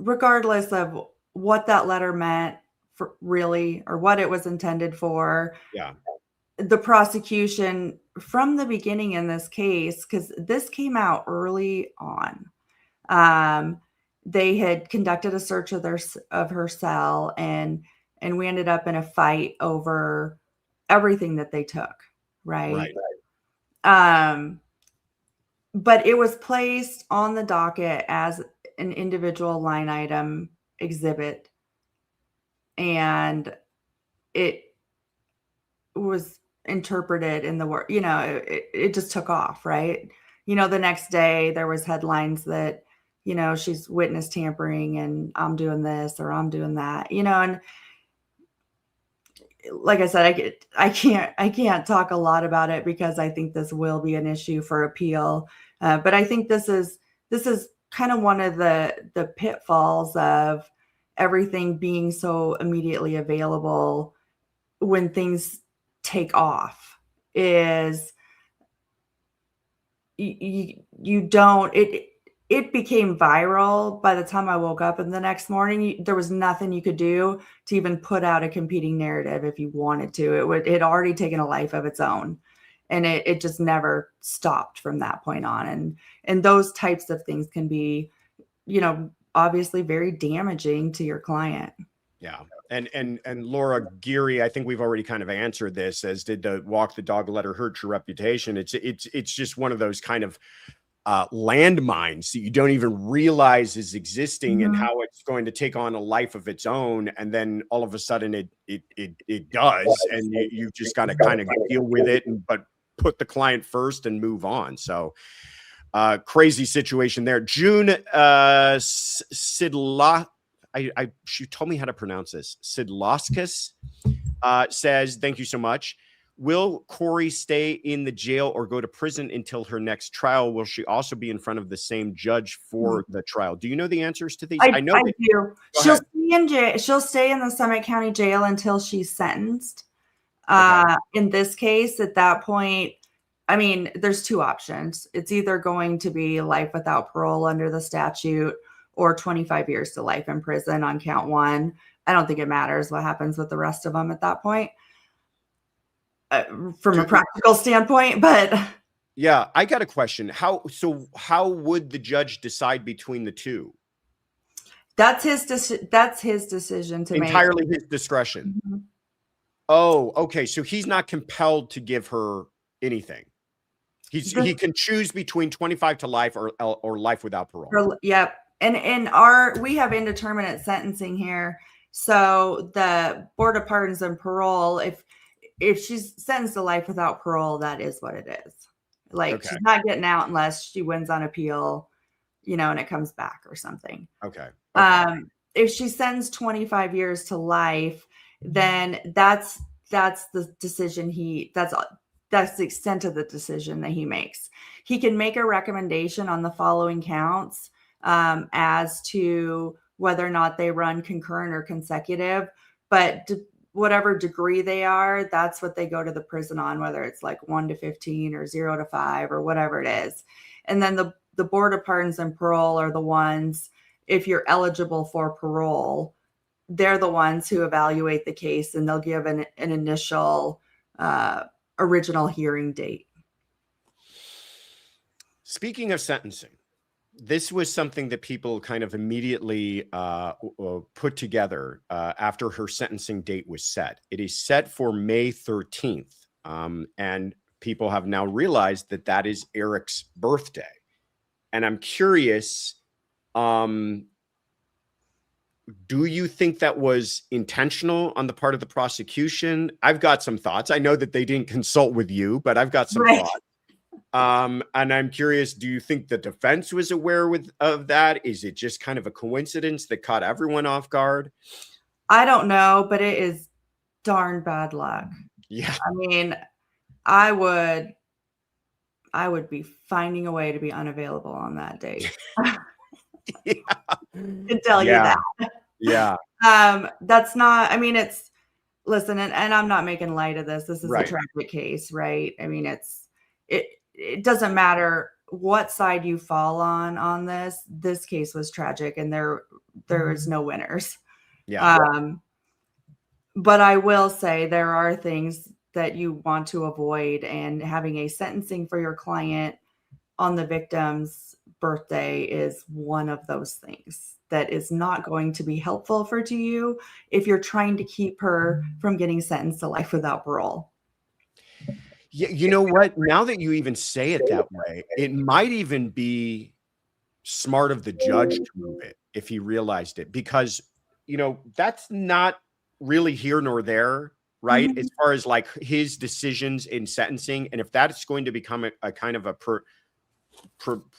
regardless of what that letter meant for really, or what it was intended for, the prosecution from the beginning in this case, because this came out early on, they had conducted a search of her cell, and we ended up in a fight over everything that they took. Right. But it was placed on the docket as an individual line item exhibit and it was interpreted in the word, it just took off, right? The next day there was headlines that, she's witness tampering and I'm doing this or I'm doing that, and like I said, I can't talk a lot about it because I think this will be an issue for appeal. But I think this is kind of one of the pitfalls of everything being so immediately available when things take off is you don't, it became viral by the time I woke up in the next morning. There was nothing you could do to even put out a competing narrative if you wanted to. It had already taken a life of its own, and it just never stopped from that point on. And those types of things can be, obviously very damaging to your client. Yeah. And Laura Geary, I think we've already kind of answered this, as did the walk the dog, let her hurt your reputation. It's just one of those kind of landmines that you don't even realize is existing, and how it's going to take on a life of its own. And then all of a sudden it does. And you just got to kind of deal with it, but put the client first and move on. So crazy situation there. June Sidla, she told me how to pronounce this. Sidlauskas says, thank you so much. Will Kouri stay in the jail or go to prison until her next trial? Will she also be in front of the same judge for the trial? Do you know the answers to these? I know I do. She'll stay in jail. She'll stay in the Summit County Jail until she's sentenced. Okay. In this case, at that point, I mean, there's two options. It's either going to be life without parole under the statute or 25 years to life in prison on count one. I don't think it matters what happens with the rest of them at that point. From a practical standpoint, but yeah, I got a question. How would the judge decide between the two? That's his decision to make. Entirely his discretion. Mm-hmm. Oh, okay. So he's not compelled to give her anything. He can choose between 25 to life or life without parole. Yep. And we have indeterminate sentencing here. So the Board of Pardons and Parole, if she's sentenced to life without parole, that is what it is. Like, okay. She's not getting out unless she wins on appeal, and it comes back or something. Okay. If she's sentenced 25 years to life, then that's the decision that's the extent of the decision that he makes. He can make a recommendation on the following counts as to whether or not they run concurrent or consecutive, but whatever degree they are, that's what they go to the prison on, whether it's like 1 to 15 or 0 to 5 or whatever it is. And then the Board of Pardons and Parole are the ones, if you're eligible for parole, they're the ones who evaluate the case, and they'll give an initial original hearing date. Speaking of sentencing, this was something that people kind of immediately put together after her sentencing date was set. It is set for May 13th. And people have now realized that is Eric's birthday. And I'm curious, do you think that was intentional on the part of the prosecution? I've got some thoughts. I know that they didn't consult with you, but I've got some thoughts. And I'm curious, do you think the defense was aware of that? Is it just kind of a coincidence that caught everyone off guard? I don't know, but it is darn bad luck. Yeah. I mean, I would be finding a way to be unavailable on that date. Yeah. To tell you that. Yeah. That's not, I mean, it's, listen, and I'm not making light of this. This is right. a tragic case, right? I mean, it doesn't matter what side you fall on this. This case was tragic, and there is no winners. Yeah. But I will say there are things that you want to avoid, and having a sentencing for your client on the victim's birthday is one of those things that is not going to be helpful to you if you're trying to keep her from getting sentenced to life without parole. Yeah, you know what? Now that you even say it that way, it might even be smart of the judge to move it if he realized it, because, that's not really here nor there, right? Mhm. As far as like his decisions in sentencing, and if that's going to become a kind of a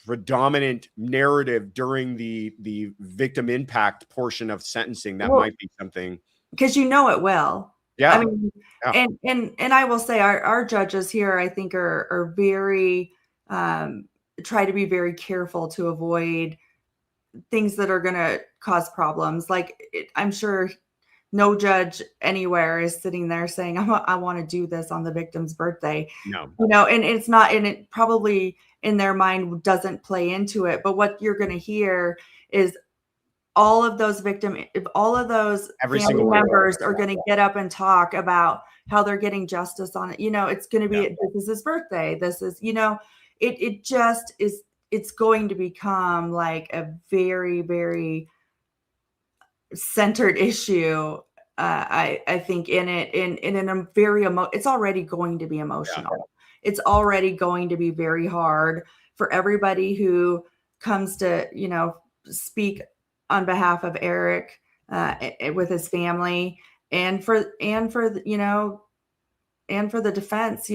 predominant narrative during the victim impact portion of sentencing, that Well, might be something. because it will. I Yeah, mean, yeah, and I will say our judges here, I think, are very try to be very careful to avoid things that are going to cause problems. Like I'm sure no judge anywhere is sitting there saying, I want to do this on the victim's birthday, no, and it's not, and it probably in their mind doesn't play into it. But what you're going to hear is all of those all of those every family single one. members are going to get up and talk about how they're getting justice on it. It's going to be, Yeah. this is his birthday. This is, it just is, it's going to become like a very, very centered issue. I think in it, in a very it's already going to be emotional. Yeah. It's already going to be very hard for everybody who comes to, speak on behalf of Eric with his family, and for the defense,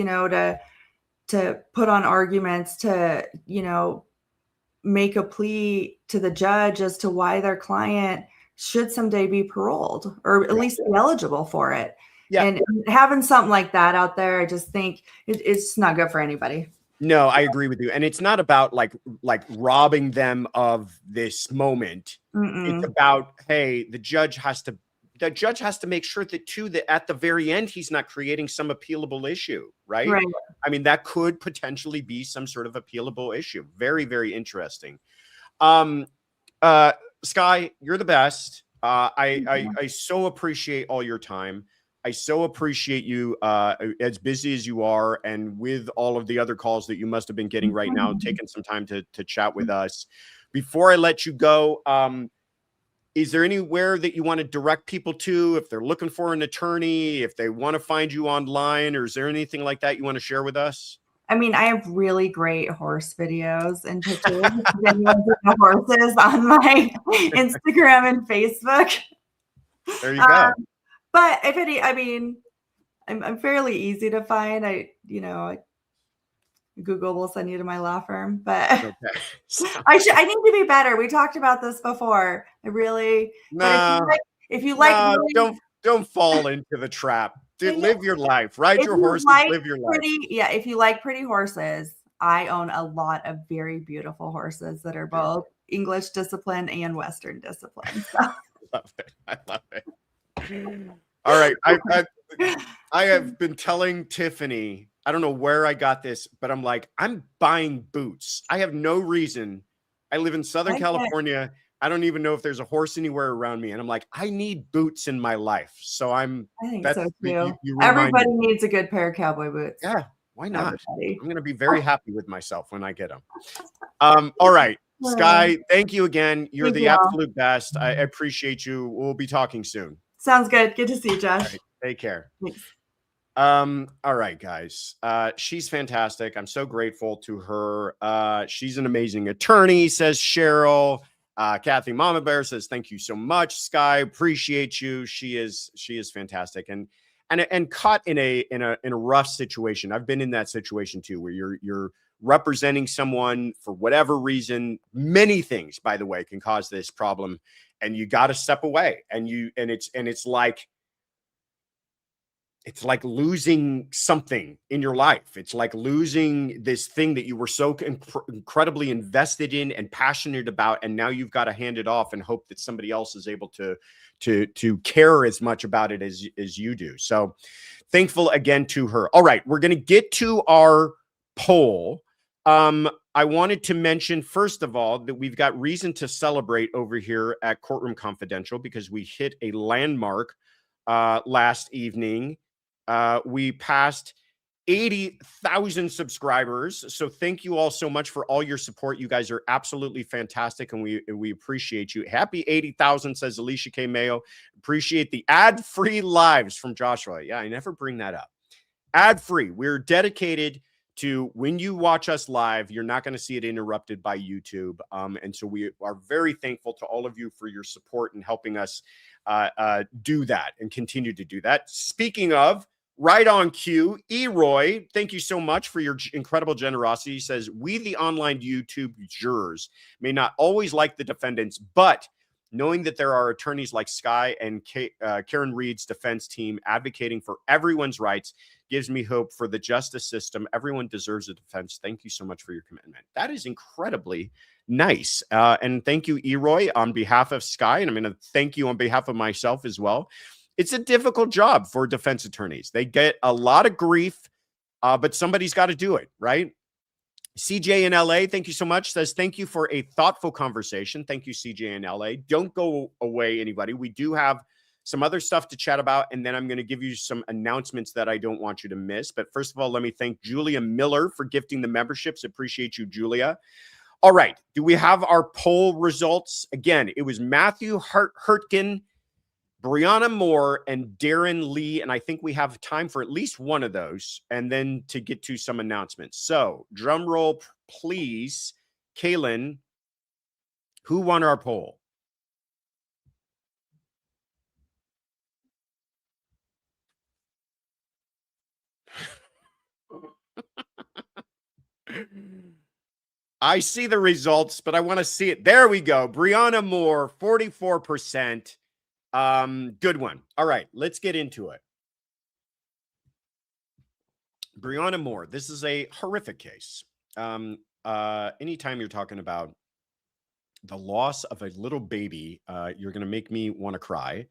to put on arguments, to, make a plea to the judge as to why their client should someday be paroled or at least be eligible for it. Yeah. And having something like that out there, I just think it's not good for anybody. No, I agree with you. And it's not about like robbing them of this moment. It's about, hey, the judge has to make sure that too, that at the very end, he's not creating some appealable issue, right? Right. I mean, that could potentially be some sort of appealable issue. Very, very interesting. Skye, you're the best. I so appreciate all your time. I so appreciate you, as busy as you are, and with all of the other calls that you must have been getting right now, taking some time to chat with us. Before I let you go, is there anywhere that you want to direct people to if they're looking for an attorney, if they want to find you online, or is there anything like that you want to share with us? I mean, I have really great horse videos and pictures of horses on my Instagram and Facebook. There you go. But if any, I mean, I'm fairly easy to find. Google will send you to my law firm, but Okay. I need to be better. We talked about this before. But if you like, don't fall into the trap. Dude, live your life. Ride your horses, live your life. Yeah, if you like pretty horses, I own a lot of very beautiful horses that are both English discipline and Western discipline. So. I love it. All right. I have been telling Tiffany, I don't know where I got this, but I'm like, I'm buying boots. I have no reason. I live in Southern California. I don't even know if there's a horse anywhere around me. And I'm like, I need boots in my life. So I think so too. Everybody needs a good pair of cowboy boots. Yeah. Why not? Everybody. I'm going to be very happy with myself when I get them. All right. Skye, thank you again. You're the absolute best. I appreciate you. We'll be talking soon. Sounds good. Good to see you, Josh. Right, take care. Thanks. All right, guys. She's fantastic. I'm so grateful to her. She's an amazing attorney, says Cheryl. Kathy Mama Bear says, thank you so much, Skye. Appreciate you. She is fantastic. And caught in a rough situation. I've been in that situation too, where you're representing someone for whatever reason. Many things, by the way, can cause this problem, and you got to step away. And it's like losing something in your life. It's like losing this thing that you were so incredibly invested in and passionate about, and now you've got to hand it off and hope that somebody else is able to care as much about it as you do. So thankful again to her. All right, we're going to get to our poll. I wanted to mention, first of all, that we've got reason to celebrate over here at Courtroom Confidential because we hit a landmark last evening. We passed 80,000 subscribers. So thank you all so much for all your support. You guys are absolutely fantastic, and we appreciate you. Happy 80,000, says Alicia K. Mayo. Appreciate the ad-free lives from Joshua. Yeah, I never bring that up. Ad-free. We're dedicated to when you watch us live, you're not going to see it interrupted by YouTube. And so we are very thankful to all of you for your support and helping us do that and continue to do that. Speaking of, right on cue, Eroy, thank you so much for your incredible generosity. He says, we, the online YouTube jurors, may not always like the defendants, but knowing that there are attorneys like Skye and Karen Reed's defense team advocating for everyone's rights gives me hope for the justice system. Everyone deserves a defense. Thank you so much for your commitment. That is incredibly nice. And thank you, Eroy, on behalf of Skye. And I'm going to thank you on behalf of myself as well. It's a difficult job for defense attorneys. They get a lot of grief, but somebody's got to do it, right? CJ in LA, thank you so much, says, thank you for a thoughtful conversation. Thank you, CJ in LA. Don't go away, anybody. We do have some other stuff to chat about, and then I'm going to give you some announcements that I don't want you to miss. But first of all, let me thank Julia Miller for gifting the memberships. Appreciate you, Julia. All right. Do we have our poll results? Again, it was Matthew Hurtgen, Brianna Moore, and Darren Lee, and I think we have time for at least one of those, and then to get to some announcements. So, drum roll, please. Kaylin, who won our poll? I see the results, but I want to see it. There we go. Brianna Moore, 44%. Good one. All right, let's get into it. Brianna Moore, this is a horrific case. Anytime you're talking about the loss of a little baby, you're going to make me want to cry.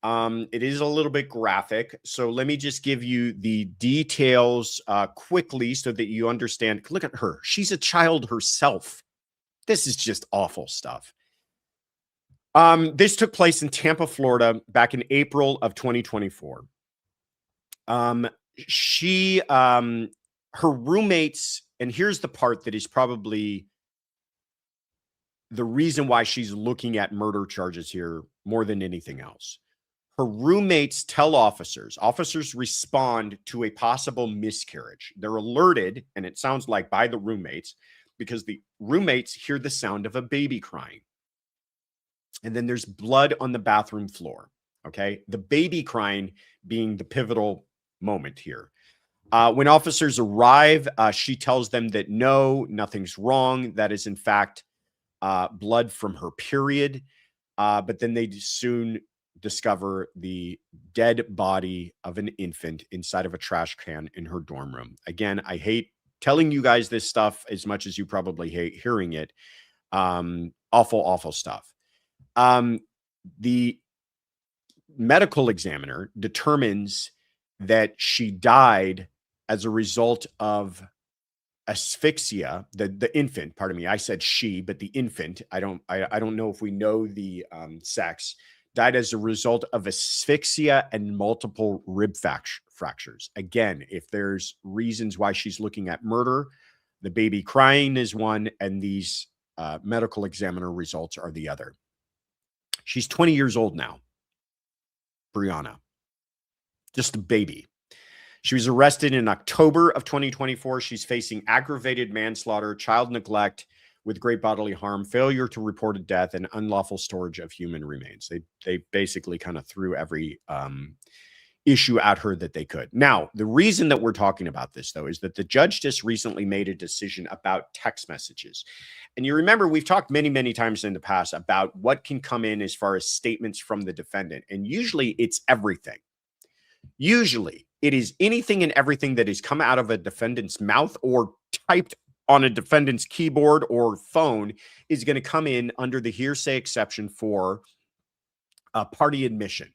It is a little bit graphic, so let me just give you the details quickly so that you understand. Look at her. She's a child herself. This is just awful stuff. This took place in Tampa, Florida, back in April of 2024. Her roommates, and here's the part that is probably the reason why she's looking at murder charges here more than anything else. Her roommates tell officers respond to a possible miscarriage. They're alerted, and it sounds like by the roommates, because the roommates hear the sound of a baby crying. And then there's blood on the bathroom floor. Okay. The baby crying being the pivotal moment here. When officers arrive, she tells them that no, nothing's wrong. That is, in fact, blood from her period. But then they soon discover the dead body of an infant inside of a trash can in her dorm room. Again, I hate telling you guys this stuff as much as you probably hate hearing it. Awful, awful stuff. The medical examiner determines that she died as a result of asphyxia. The infant, pardon me, I said she, but the infant, I don't know if we know the sex, died as a result of asphyxia and multiple rib fractures. Again, if there's reasons why she's looking at murder, the baby crying is one, and these medical examiner results are the other. She's 20 years old now, Brianna. Just a baby. She was arrested in October of 2024. She's facing aggravated manslaughter, child neglect with great bodily harm, failure to report a death, and unlawful storage of human remains. They basically kind of threw every issue at her that they could. Now, the reason that we're talking about this, though, is that the judge just recently made a decision about text messages. And you remember, we've talked many, many times in the past about what can come in as far as statements from the defendant. And usually it's everything. Usually it is anything and everything that has come out of a defendant's mouth or typed on a defendant's keyboard or phone is going to come in under the hearsay exception for party admission.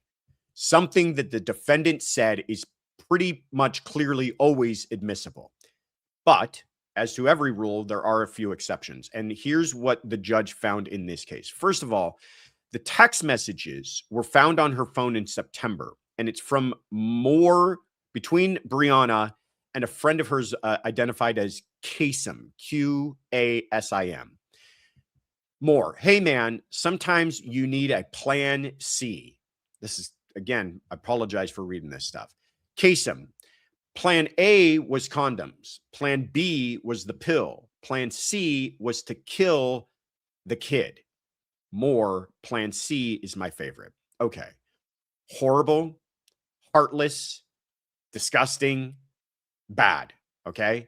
Something that the defendant said is pretty much clearly always admissible. But as to every rule, there are a few exceptions. And here's what the judge found in this case. First of all, the text messages were found on her phone in September, and it's from Moore, between Brianna and a friend of hers identified as Qasim, Qasim. Moore, hey man, sometimes you need a plan C. This is, again, I apologize for reading this stuff. Qasim, Plan A was condoms. Plan B was the pill. Plan C was to kill the kid. More, Plan C is my favorite. Okay. Horrible, heartless, disgusting, bad. Okay.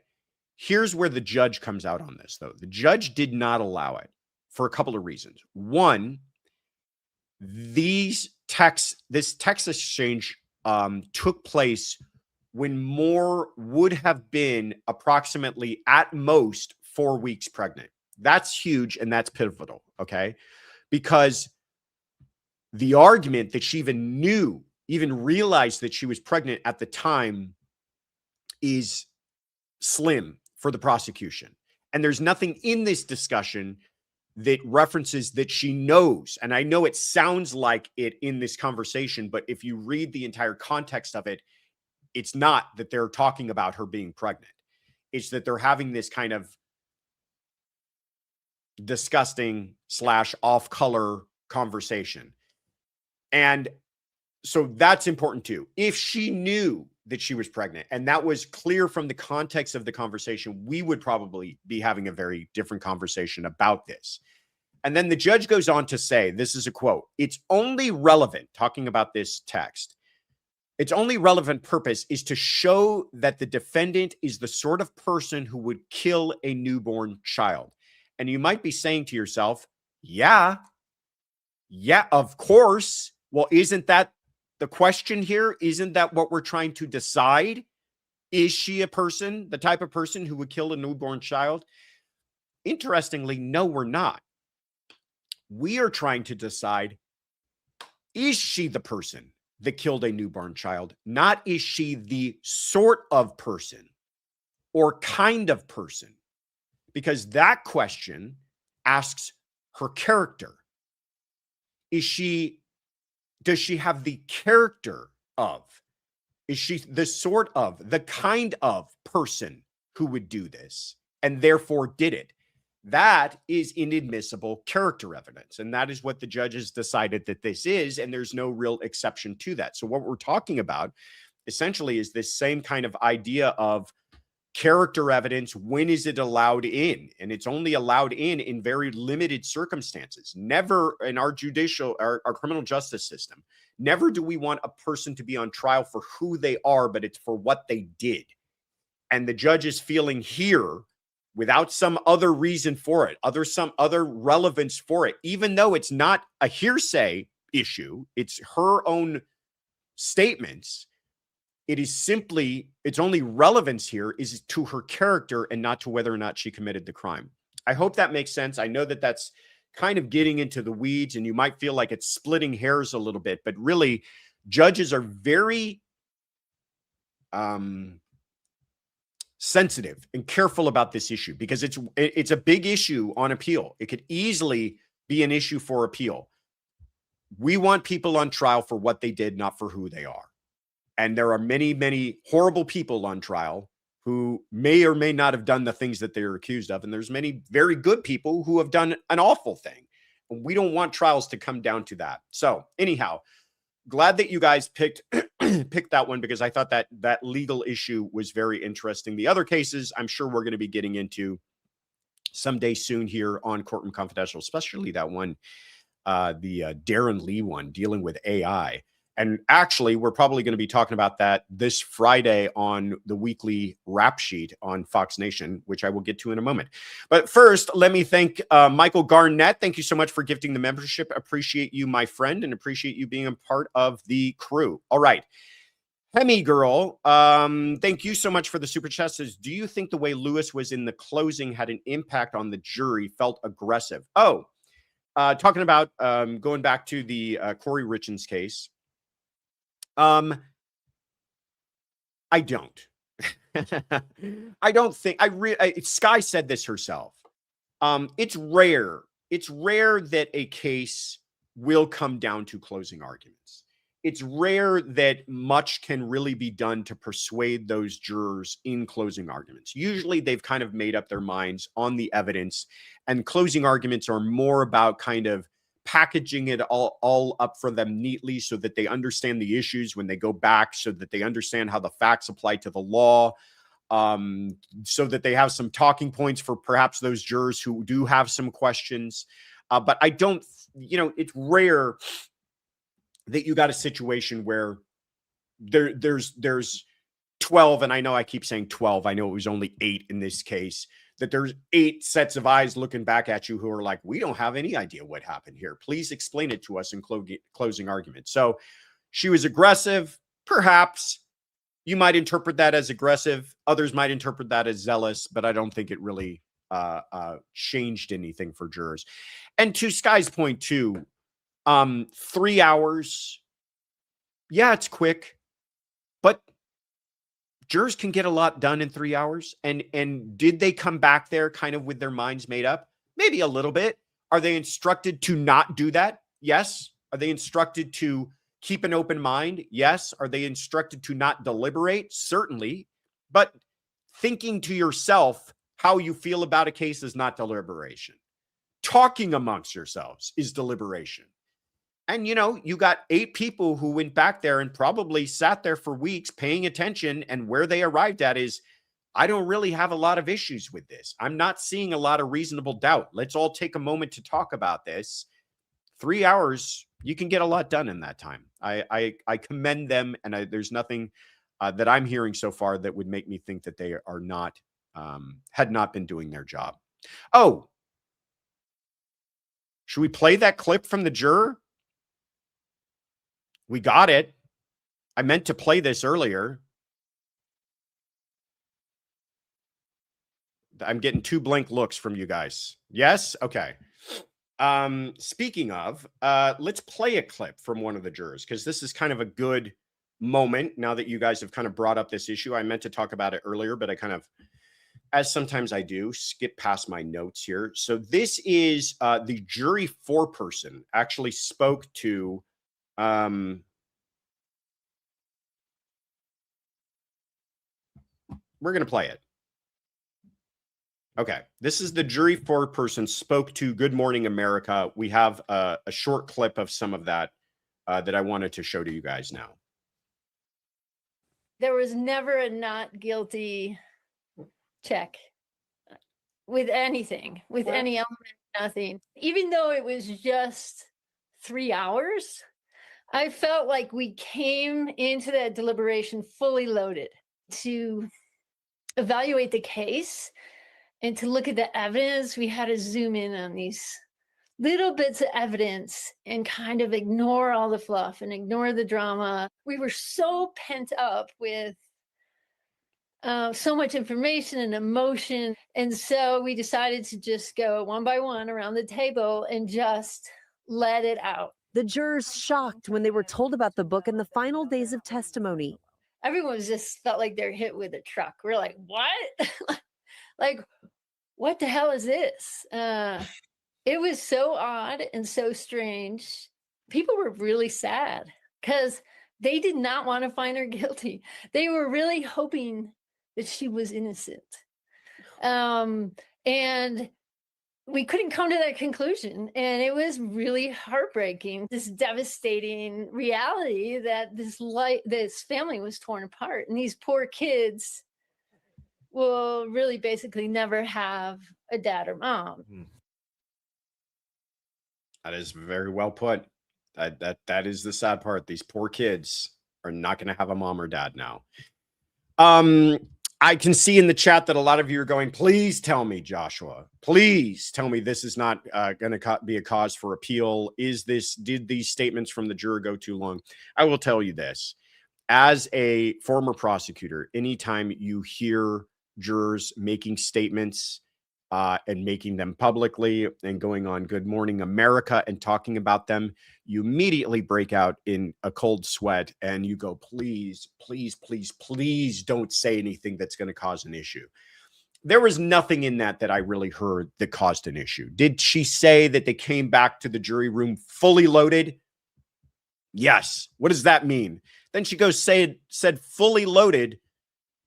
Here's where the judge comes out on this, though. The judge did not allow it for a couple of reasons. One, this text exchange took place when Moore would have been approximately at most 4 weeks pregnant. That's huge and that's pivotal, okay? Because the argument that she even realized that she was pregnant at the time is slim for the prosecution. And there's nothing in this discussion that references that she knows. And I know it sounds like it in this conversation, but if you read the entire context of it, it's not that they're talking about her being pregnant. It's that they're having this kind of disgusting / off-color conversation. And so that's important too. If she knew that she was pregnant and that was clear from the context of the conversation, we would probably be having a very different conversation about this. And then the judge goes on to say, this is a quote, "It's only relevant," talking about this text, "its only relevant purpose is to show that the defendant is the sort of person who would kill a newborn child." And you might be saying to yourself, yeah, of course. Well, isn't that the question here? Isn't that what we're trying to decide? Is she a person, the type of person who would kill a newborn child? Interestingly, no, we're not. We are trying to decide, is she the person that killed a newborn child? Not is she the sort of person or kind of person? Because that question asks her character. Does she have the character of? Is she the sort of, the kind of person who would do this and therefore did it? That is inadmissible character evidence. And that is what the judges decided that this is. And there's no real exception to that. So what we're talking about essentially is this same kind of idea of character evidence. When is it allowed in? And it's only allowed in very limited circumstances. Never in our our criminal justice system, never do we want a person to be on trial for who they are, but it's for what they did. And the judge is feeling here, without some other reason for it, some other relevance for it, even though it's not a hearsay issue, it's her own statements. It is simply, its only relevance here is to her character and not to whether or not she committed the crime. I hope that makes sense. I know that that's kind of getting into the weeds and you might feel like it's splitting hairs a little bit, but really judges are very sensitive and careful about this issue because it's a big issue on appeal. It could easily be an issue for appeal. We want people on trial for what they did, not for who they are. And there are many, many horrible people on trial who may or may not have done the things that they're accused of. And there's many very good people who have done an awful thing. And we don't want trials to come down to that. So anyhow, glad that you guys picked that one because I thought that legal issue was very interesting. The other cases, I'm sure we're going to be getting into someday soon here on Courtroom Confidential, especially that one, the Darren Lee one dealing with AI. And actually, we're probably going to be talking about that this Friday on the weekly rap sheet on Fox Nation, which I will get to in a moment. But first, let me thank Michael Garnett. Thank you so much for gifting the membership. Appreciate you, my friend, and appreciate you being a part of the crew. All right. Hemi Girl, thank you so much for the super chat. Says, do you think the way Lewis was in the closing had an impact on the jury? Felt aggressive? Oh, talking about going back to the Kouri Richins case. I don't. I don't think Skye said this herself. It's rare. It's rare that a case will come down to closing arguments. It's rare that much can really be done to persuade those jurors in closing arguments. Usually they've kind of made up their minds on the evidence, and closing arguments are more about kind of packaging it all up for them neatly so that they understand the issues when they go back, so that they understand how the facts apply to the law, so that they have some talking points for perhaps those jurors who do have some questions. But I don't, it's rare that you got a situation where there's 12, and I know I keep saying 12. I know it was only 8 in this case, that there's 8 sets of eyes looking back at you who are like, we don't have any idea what happened here. Please explain it to us in closing argument. So she was aggressive. Perhaps you might interpret that as aggressive. Others might interpret that as zealous, but I don't think it really changed anything for jurors. And to Skye's point too, 3 hours. Yeah, it's quick, but jurors can get a lot done in 3 hours. And did they come back there kind of with their minds made up? Maybe a little bit. Are they instructed to not do that? Yes. Are they instructed to keep an open mind? Yes. Are they instructed to not deliberate? Certainly. But thinking to yourself how you feel about a case is not deliberation. Talking amongst yourselves is deliberation. And, you got 8 people who went back there and probably sat there for weeks paying attention. And where they arrived at is, I don't really have a lot of issues with this. I'm not seeing a lot of reasonable doubt. Let's all take a moment to talk about this. 3 hours, you can get a lot done in that time. I commend them. And there's nothing that I'm hearing so far that would make me think that they are not, had not been doing their job. Oh, should we play that clip from the juror? We got it. I meant to play this earlier. I'm getting 2 blank looks from you guys. Yes? Okay. Speaking of, let's play a clip from one of the jurors, because this is kind of a good moment now that you guys have kind of brought up this issue. I meant to talk about it earlier, but I kind of, as sometimes I do, skip past my notes here. So this is the jury foreperson actually spoke to we're going to play it. Okay. This is the jury foreperson spoke to Good Morning America. We have a short clip of some of that that I wanted to show to you guys now. There was never a not guilty check with anything, with any element, nothing. Even though it was just 3 hours, I felt like we came into that deliberation fully loaded to evaluate the case and to look at the evidence. We had to zoom in on these little bits of evidence and kind of ignore all the fluff and ignore the drama. We were so pent up with so much information and emotion. And so we decided to just go one by one around the table and just let it out. The jurors shocked when they were told about the book in the final days of testimony. Everyone just felt like they're hit with a truck. We're like, what? Like, what the hell is this? It was so odd and so strange. People were really sad because they did not want to find her guilty. They were really hoping that she was innocent. And we couldn't come to that conclusion. And it was really heartbreaking, this devastating reality that this family was torn apart. And these poor kids will really basically never have a dad or mom. That is very well put. That is the sad part. These poor kids are not going to have a mom or dad now. I can see in the chat that a lot of you are going, please tell me, Joshua, please tell me this is not going to be a cause for appeal. Did these statements from the juror go too long? I will tell you this. As a former prosecutor, anytime you hear jurors making statements and making them publicly and going on Good Morning America and talking about them, you immediately break out in a cold sweat and you go, please, please, please, please don't say anything that's going to cause an issue. There was nothing in that I really heard that caused an issue. Did she say that they came back to the jury room fully loaded? Yes. What does that mean? Then she goes, said fully loaded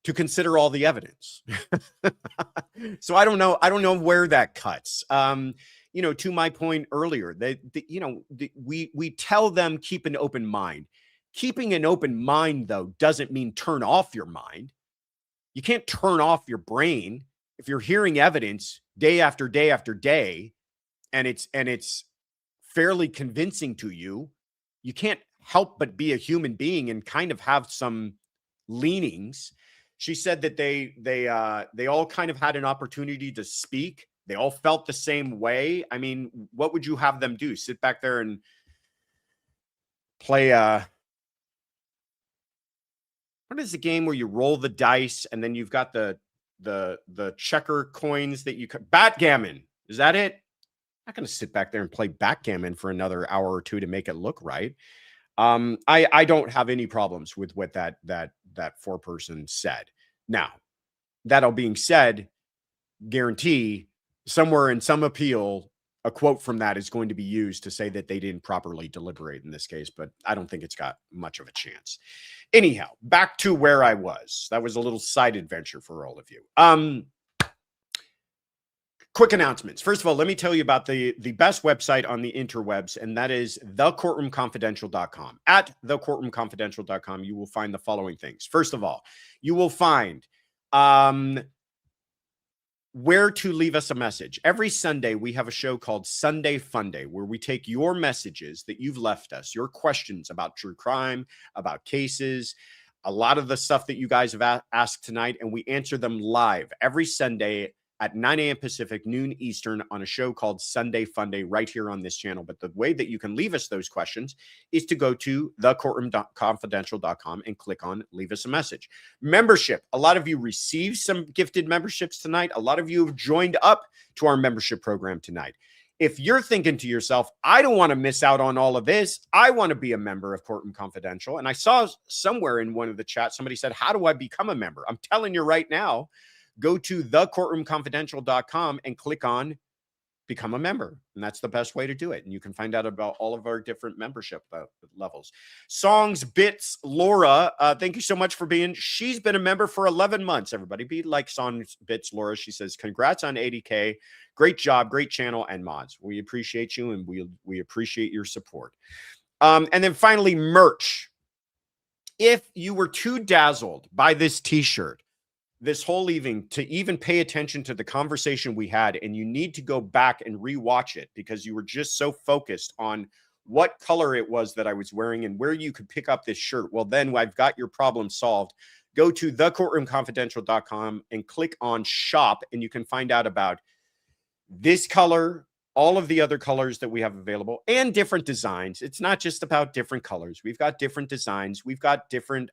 to consider all the evidence. So I don't know where that cuts. to my point earlier, we tell them keep an open mind. Keeping an open mind, though, doesn't mean turn off your mind. You can't turn off your brain if you're hearing evidence day after day after day, and it's fairly convincing to you. You can't help but be a human being and kind of have some leanings. She said that they all kind of had an opportunity to speak. They all felt the same way. I mean, what would you have them do? Sit back there and play what is the game where you roll the dice and then you've got the checker coins that you backgammon? Is that it? I'm not going to sit back there and play backgammon for another hour or two to make it look right. I don't have any problems with what that foreperson said. Now, that all being said, guarantee somewhere in some appeal, a quote from that is going to be used to say that they didn't properly deliberate in this case, but I don't think it's got much of a chance. Anyhow, back to where I was. That was a little side adventure for all of you. Quick announcements. First of all, let me tell you about the best website on the interwebs, and that is thecourtroomconfidential.com. At thecourtroomconfidential.com, you will find the following things. First of all, you will find where to leave us a message. Every Sunday, we have a show called Sunday Funday, where we take your messages that you've left us, your questions about true crime, about cases, a lot of the stuff that you guys have asked tonight, and we answer them live every Sunday at 9 a.m. Pacific, noon Eastern, on a show called Sunday Funday right here on this channel. But the way that you can leave us those questions is to go to thecourtroomconfidential.com and click on leave us a message. Membership. A lot of you received some gifted memberships tonight. A lot of you have joined up to our membership program tonight. If you're thinking to yourself, I don't want to miss out on all of this, I want to be a member of Courtroom Confidential. And I saw somewhere in one of the chats, somebody said, how do I become a member? I'm telling you right now, go to thecourtroomconfidential.com and click on become a member. And that's the best way to do it. And you can find out about all of our different membership levels. Songs, Bits, Laura, thank you so much for being. She's been a member for 11 months, everybody. Be like Songs, Bits, Laura. She says, congrats on 80K. Great job, great channel and mods. We appreciate you and we appreciate your support. And then finally, merch. If you were too dazzled by this t-shirt, this whole evening to even pay attention to the conversation we had, and you need to go back and rewatch it because you were just so focused on what color it was that I was wearing and where you could pick up this shirt, well, then I've got your problem solved. Go to thecourtroomconfidential.com and click on shop, and you can find out about this color, all of the other colors that we have available, and different designs. It's not just about different colors. We've got different designs. We've got different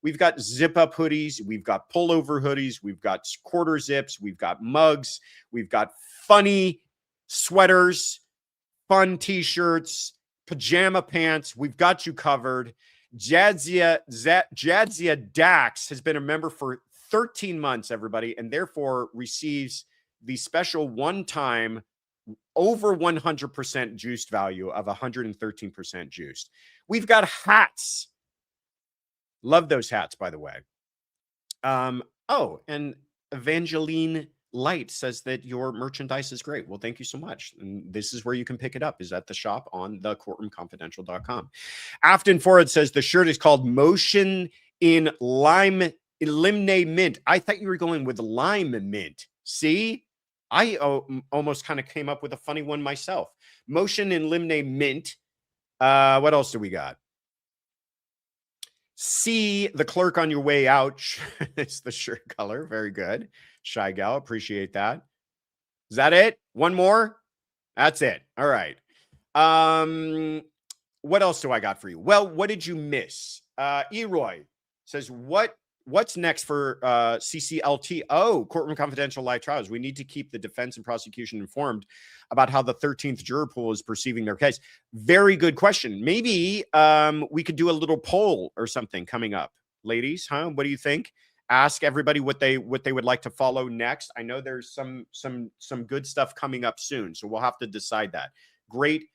we've got zip-up hoodies. We've got pullover hoodies. We've got quarter zips. We've got mugs. We've got funny sweaters, fun T-shirts, pajama pants. We've got you covered. Jadzia Dax has been a member for 13 months, everybody, and therefore receives the special one-time over 100% juiced value of 113% juiced. We've got hats. Love those hats, by the way. Oh, and Evangeline Light says that your merchandise is great. Well, thank you so much. And this is where you can pick it up, is at the shop on thecourtroomconfidential.com. Afton Forward says the shirt is called Motion in Limney Mint. I thought you were going with lime mint. See? I almost kind of came up with a funny one myself. Motion in Limney Mint. What else do we got? See the clerk on your way out. It's the shirt color. Very good. Shy Gal, appreciate that. Is that it? One more? That's it. All right. What else do I got for you? Well, what did you miss? Eroy says, what's next for CCLT? Oh, Courtroom Confidential live trials. We need to keep the defense and prosecution informed about how the 13th juror pool is perceiving their case. Very good question. Maybe we could do a little poll or something coming up. Ladies, huh? What do you think? Ask everybody what they would like to follow next. I know there's some good stuff coming up soon, so we'll have to decide that. Great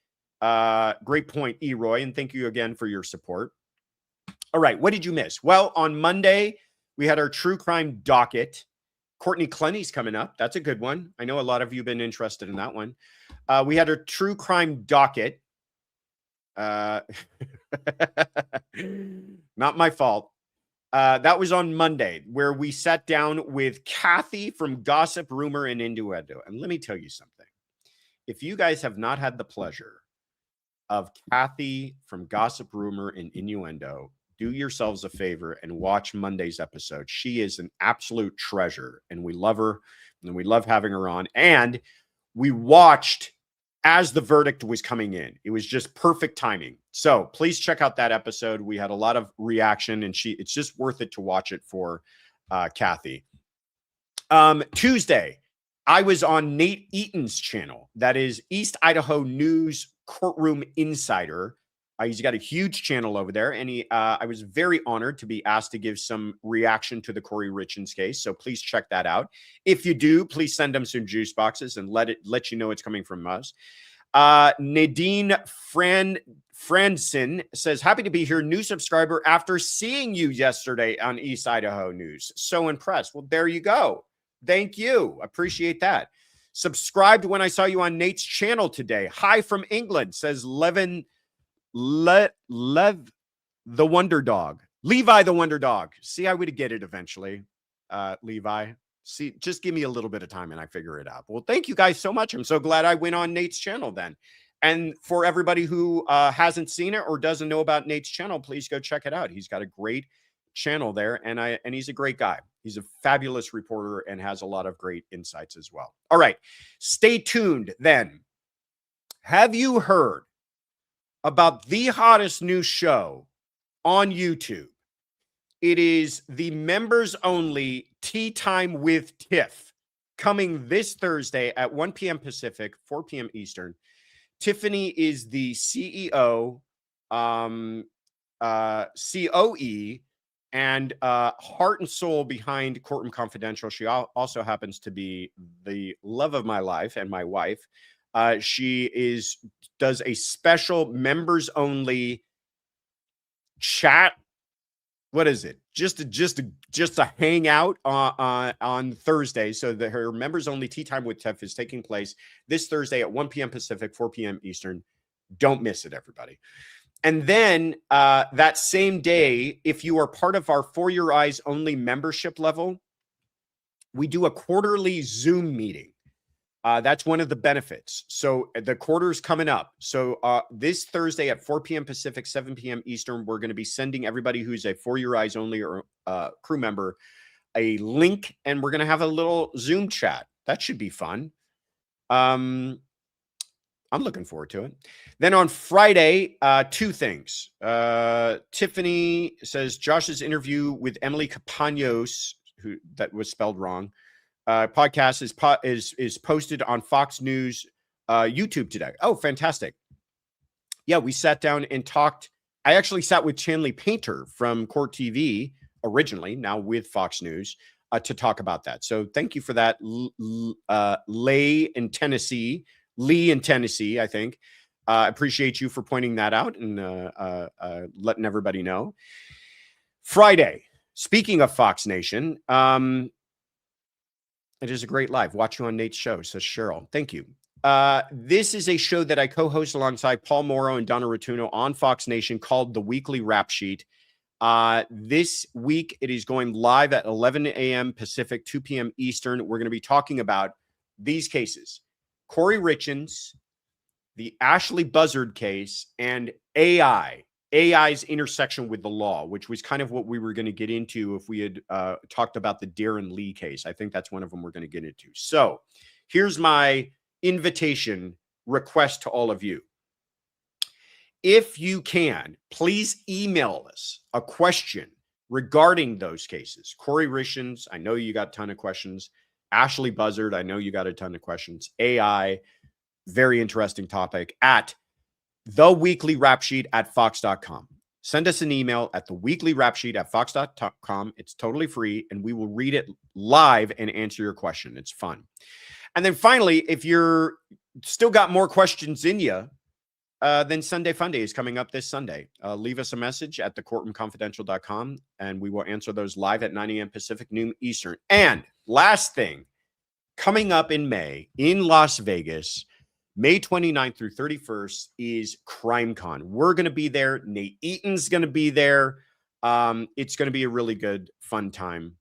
point, Eroy, and thank you again for your support. All right, what did you miss? Well, on Monday, we had our true crime docket. Courtney Clenny's coming up. That's a good one. I know a lot of you have been interested in that one. We had a true crime docket. Not my fault. That was on Monday, where we sat down with Kathy from Gossip, Rumor, and Innuendo. And let me tell you something. If you guys have not had the pleasure of Kathy from Gossip, Rumor, and Innuendo, do yourselves a favor and watch Monday's episode. She is an absolute treasure, and we love her, and we love having her on. And we watched as the verdict was coming in. It was just perfect timing. So please check out that episode. We had a lot of reaction, and it's just worth it to watch it for Kathy. Tuesday, I was on Nate Eaton's channel. That is East Idaho News Courtroom Insider. He's got a huge channel over there, and I was very honored to be asked to give some reaction to the Kouri Richins case. So please check that out. If you do, please send them some juice boxes and let you know it's coming from us. Nadine Franson says, happy to be here, new subscriber after seeing you yesterday on East Idaho News. So impressed. Well, there you go. Thank you. Appreciate that. Subscribed when I saw you on Nate's channel today. Hi from England, says Lev the Wonder Dog. Levi the Wonder Dog. See, I would get it eventually. Levi. See, just give me a little bit of time and I figure it out. Well, thank you guys so much. I'm so glad I went on Nate's channel then. And for everybody who hasn't seen it or doesn't know about Nate's channel, please go check it out. He's got a great channel there, and he's a great guy. He's a fabulous reporter and has a lot of great insights as well. All right, stay tuned then. Have you heard about the hottest new show on YouTube? It is the members only Tea Time with Tiff, coming this Thursday at 1 p.m. Pacific, 4 p.m. Eastern. Tiffany is the CEO, COE, and heart and soul behind Courtroom Confidential. She also happens to be the love of my life and my wife. She does a special members only chat. What is it? Just a hangout on Thursday. So that her members only Tea Time with Tiff is taking place this Thursday at 1 p.m. Pacific, 4 p.m. Eastern. Don't miss it, everybody. And then that same day, if you are part of our For Your Eyes Only membership level, we do a quarterly Zoom meeting. That's one of the benefits. So the quarter's coming up. So this Thursday at 4 p.m. Pacific, 7 p.m. Eastern, we're going to be sending everybody who's a For Your Eyes Only or crew member a link, and we're going to have a little Zoom chat. That should be fun. I'm looking forward to it. Then on Friday, two things. Tiffany says Josh's interview with Emily Campanos, that was spelled wrong, podcast is posted on Fox News YouTube today. Oh, fantastic. Yeah, we sat down and talked. I actually sat with Chanley Painter from Court TV originally, now with Fox News, to talk about that. So thank you for that, Lee in Tennessee, I think. Appreciate you for pointing that out and letting everybody know. Friday, speaking of Fox Nation, it is a great live. Watch you on Nate's show, says Cheryl. Thank you. This is a show that I co-host alongside Paul Morrow and Donna Rotuno on Fox Nation called The Weekly Rap Sheet. This week, it is going live at 11 a.m. Pacific, 2 p.m. Eastern. We're going to be talking about these cases: Kouri Richins, the Ashley Buzzard case, and AI's intersection with the law, which was kind of what we were going to get into if we had talked about the Darren Lee case. I think that's one of them we're going to get into. So here's my invitation request to all of you. If you can, please email us a question regarding those cases. Kouri Richins, I know you got a ton of questions. Ashley Buzzard, I know you got a ton of questions. AI, very interesting topic, at theweeklyrapsheet@fox.com. Send us an email at theweeklyrapsheet@fox.com. It's totally free, and we will read it live and answer your question. It's fun. And then finally, if you're still got more questions in you, then Sunday Funday is coming up this Sunday. Leave us a message at thecourtroomconfidential.com, and we will answer those live at 9 a.m. Pacific, noon Eastern. And last thing, coming up in May in Las Vegas, May 29th through 31st is CrimeCon. We're going to be there. Nate Eaton's going to be there. It's going to be a really good, fun time.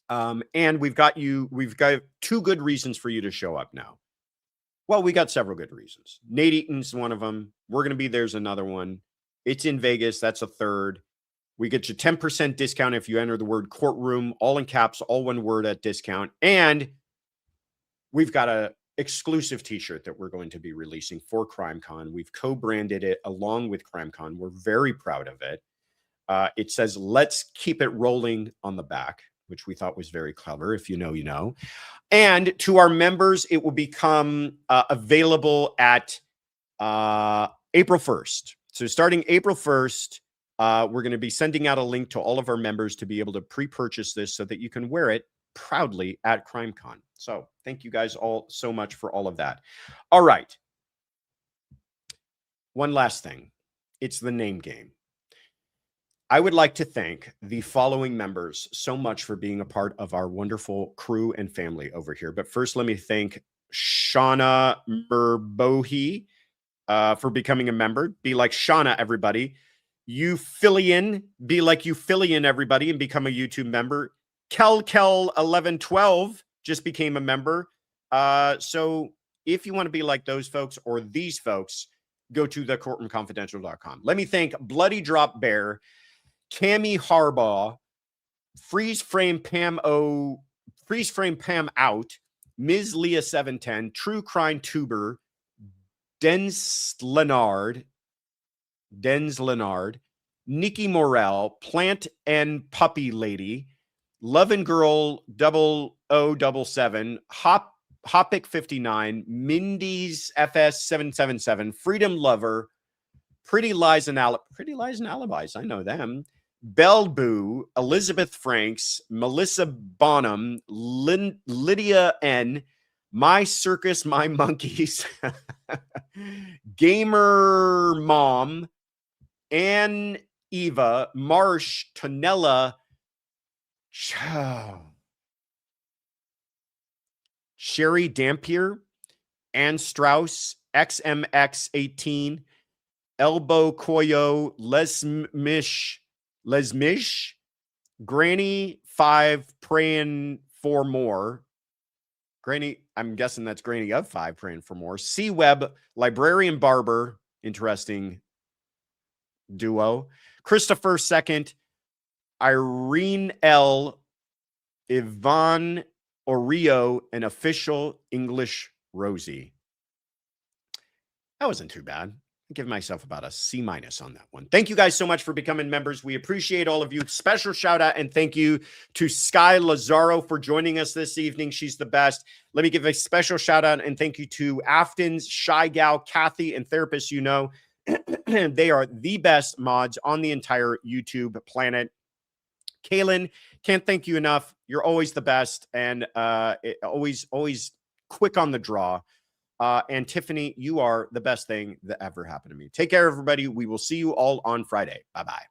And we've got 2 good reasons for you to show up now. Well, we got several good reasons. Nate Eaton's one of them. We're going to be there's another one. It's in Vegas. That's a third. We get you 10% discount if you enter the word courtroom, all in caps, all one word at discount. And we've got a exclusive t-shirt that we're going to be releasing for CrimeCon. We've co-branded it along with CrimeCon. We're very proud of it. It says, "Let's keep it rolling" on the back, which we thought was very clever. If you know, you know. And to our members, it will become available at April 1st. So starting April 1st, we're going to be sending out a link to all of our members to be able to pre-purchase this so that you can wear it proudly at CrimeCon. So thank you guys all so much for all of that. All right. One last thing. It's the name game. I would like to thank the following members so much for being a part of our wonderful crew and family over here. But first, let me thank Shauna Merbohi for becoming a member. Be like Shauna, everybody. Euphilian, be like Euphilian, everybody, and become a YouTube member. Kel1112 just became a member. So if you want to be like those folks or these folks, go to thecourtroomconfidential.com. Let me thank Bloody Drop Bear, Cammy Harbaugh, Freeze Frame Pam Out, Ms. Leah 710, True Crime Tuber, Denz Leonard, Nikki Morel, Plant and Puppy Lady, Love and Girl 0077, Hopic 59, Mindy's FS 777, Freedom Lover, Pretty Lies and Alibis, I know them, Belle Boo, Elizabeth Franks, Melissa Bonham, Lydia N, My Circus, My Monkeys, Gamer Mom, Ann Eva, Marsh, Tonella, Sherry Dampier, Ann Strauss, XMX18, Elbow Koyo, Lesmish, Granny 5 praying for more. Granny, I'm guessing that's Granny of 5 praying for more. C-Web, Librarian Barber, interesting duo. Christopher II, Irene L, Yvonne Oreo, and Official English Rosie. That wasn't too bad. I give myself about a C- on that one. Thank you guys so much for becoming members. We appreciate all of you. Special shout out and thank you to Skye Lazaro for joining us this evening. She's the best. Let me give a special shout out and thank you to Afton's, Shy Gal, Kathy, and Therapist You Know. They are the best mods on the entire YouTube planet. Kaylin, can't thank you enough. You're always the best and always quick on the draw. And Tiffany, you are the best thing that ever happened to me. Take care, everybody. We will see you all on Friday. Bye-bye.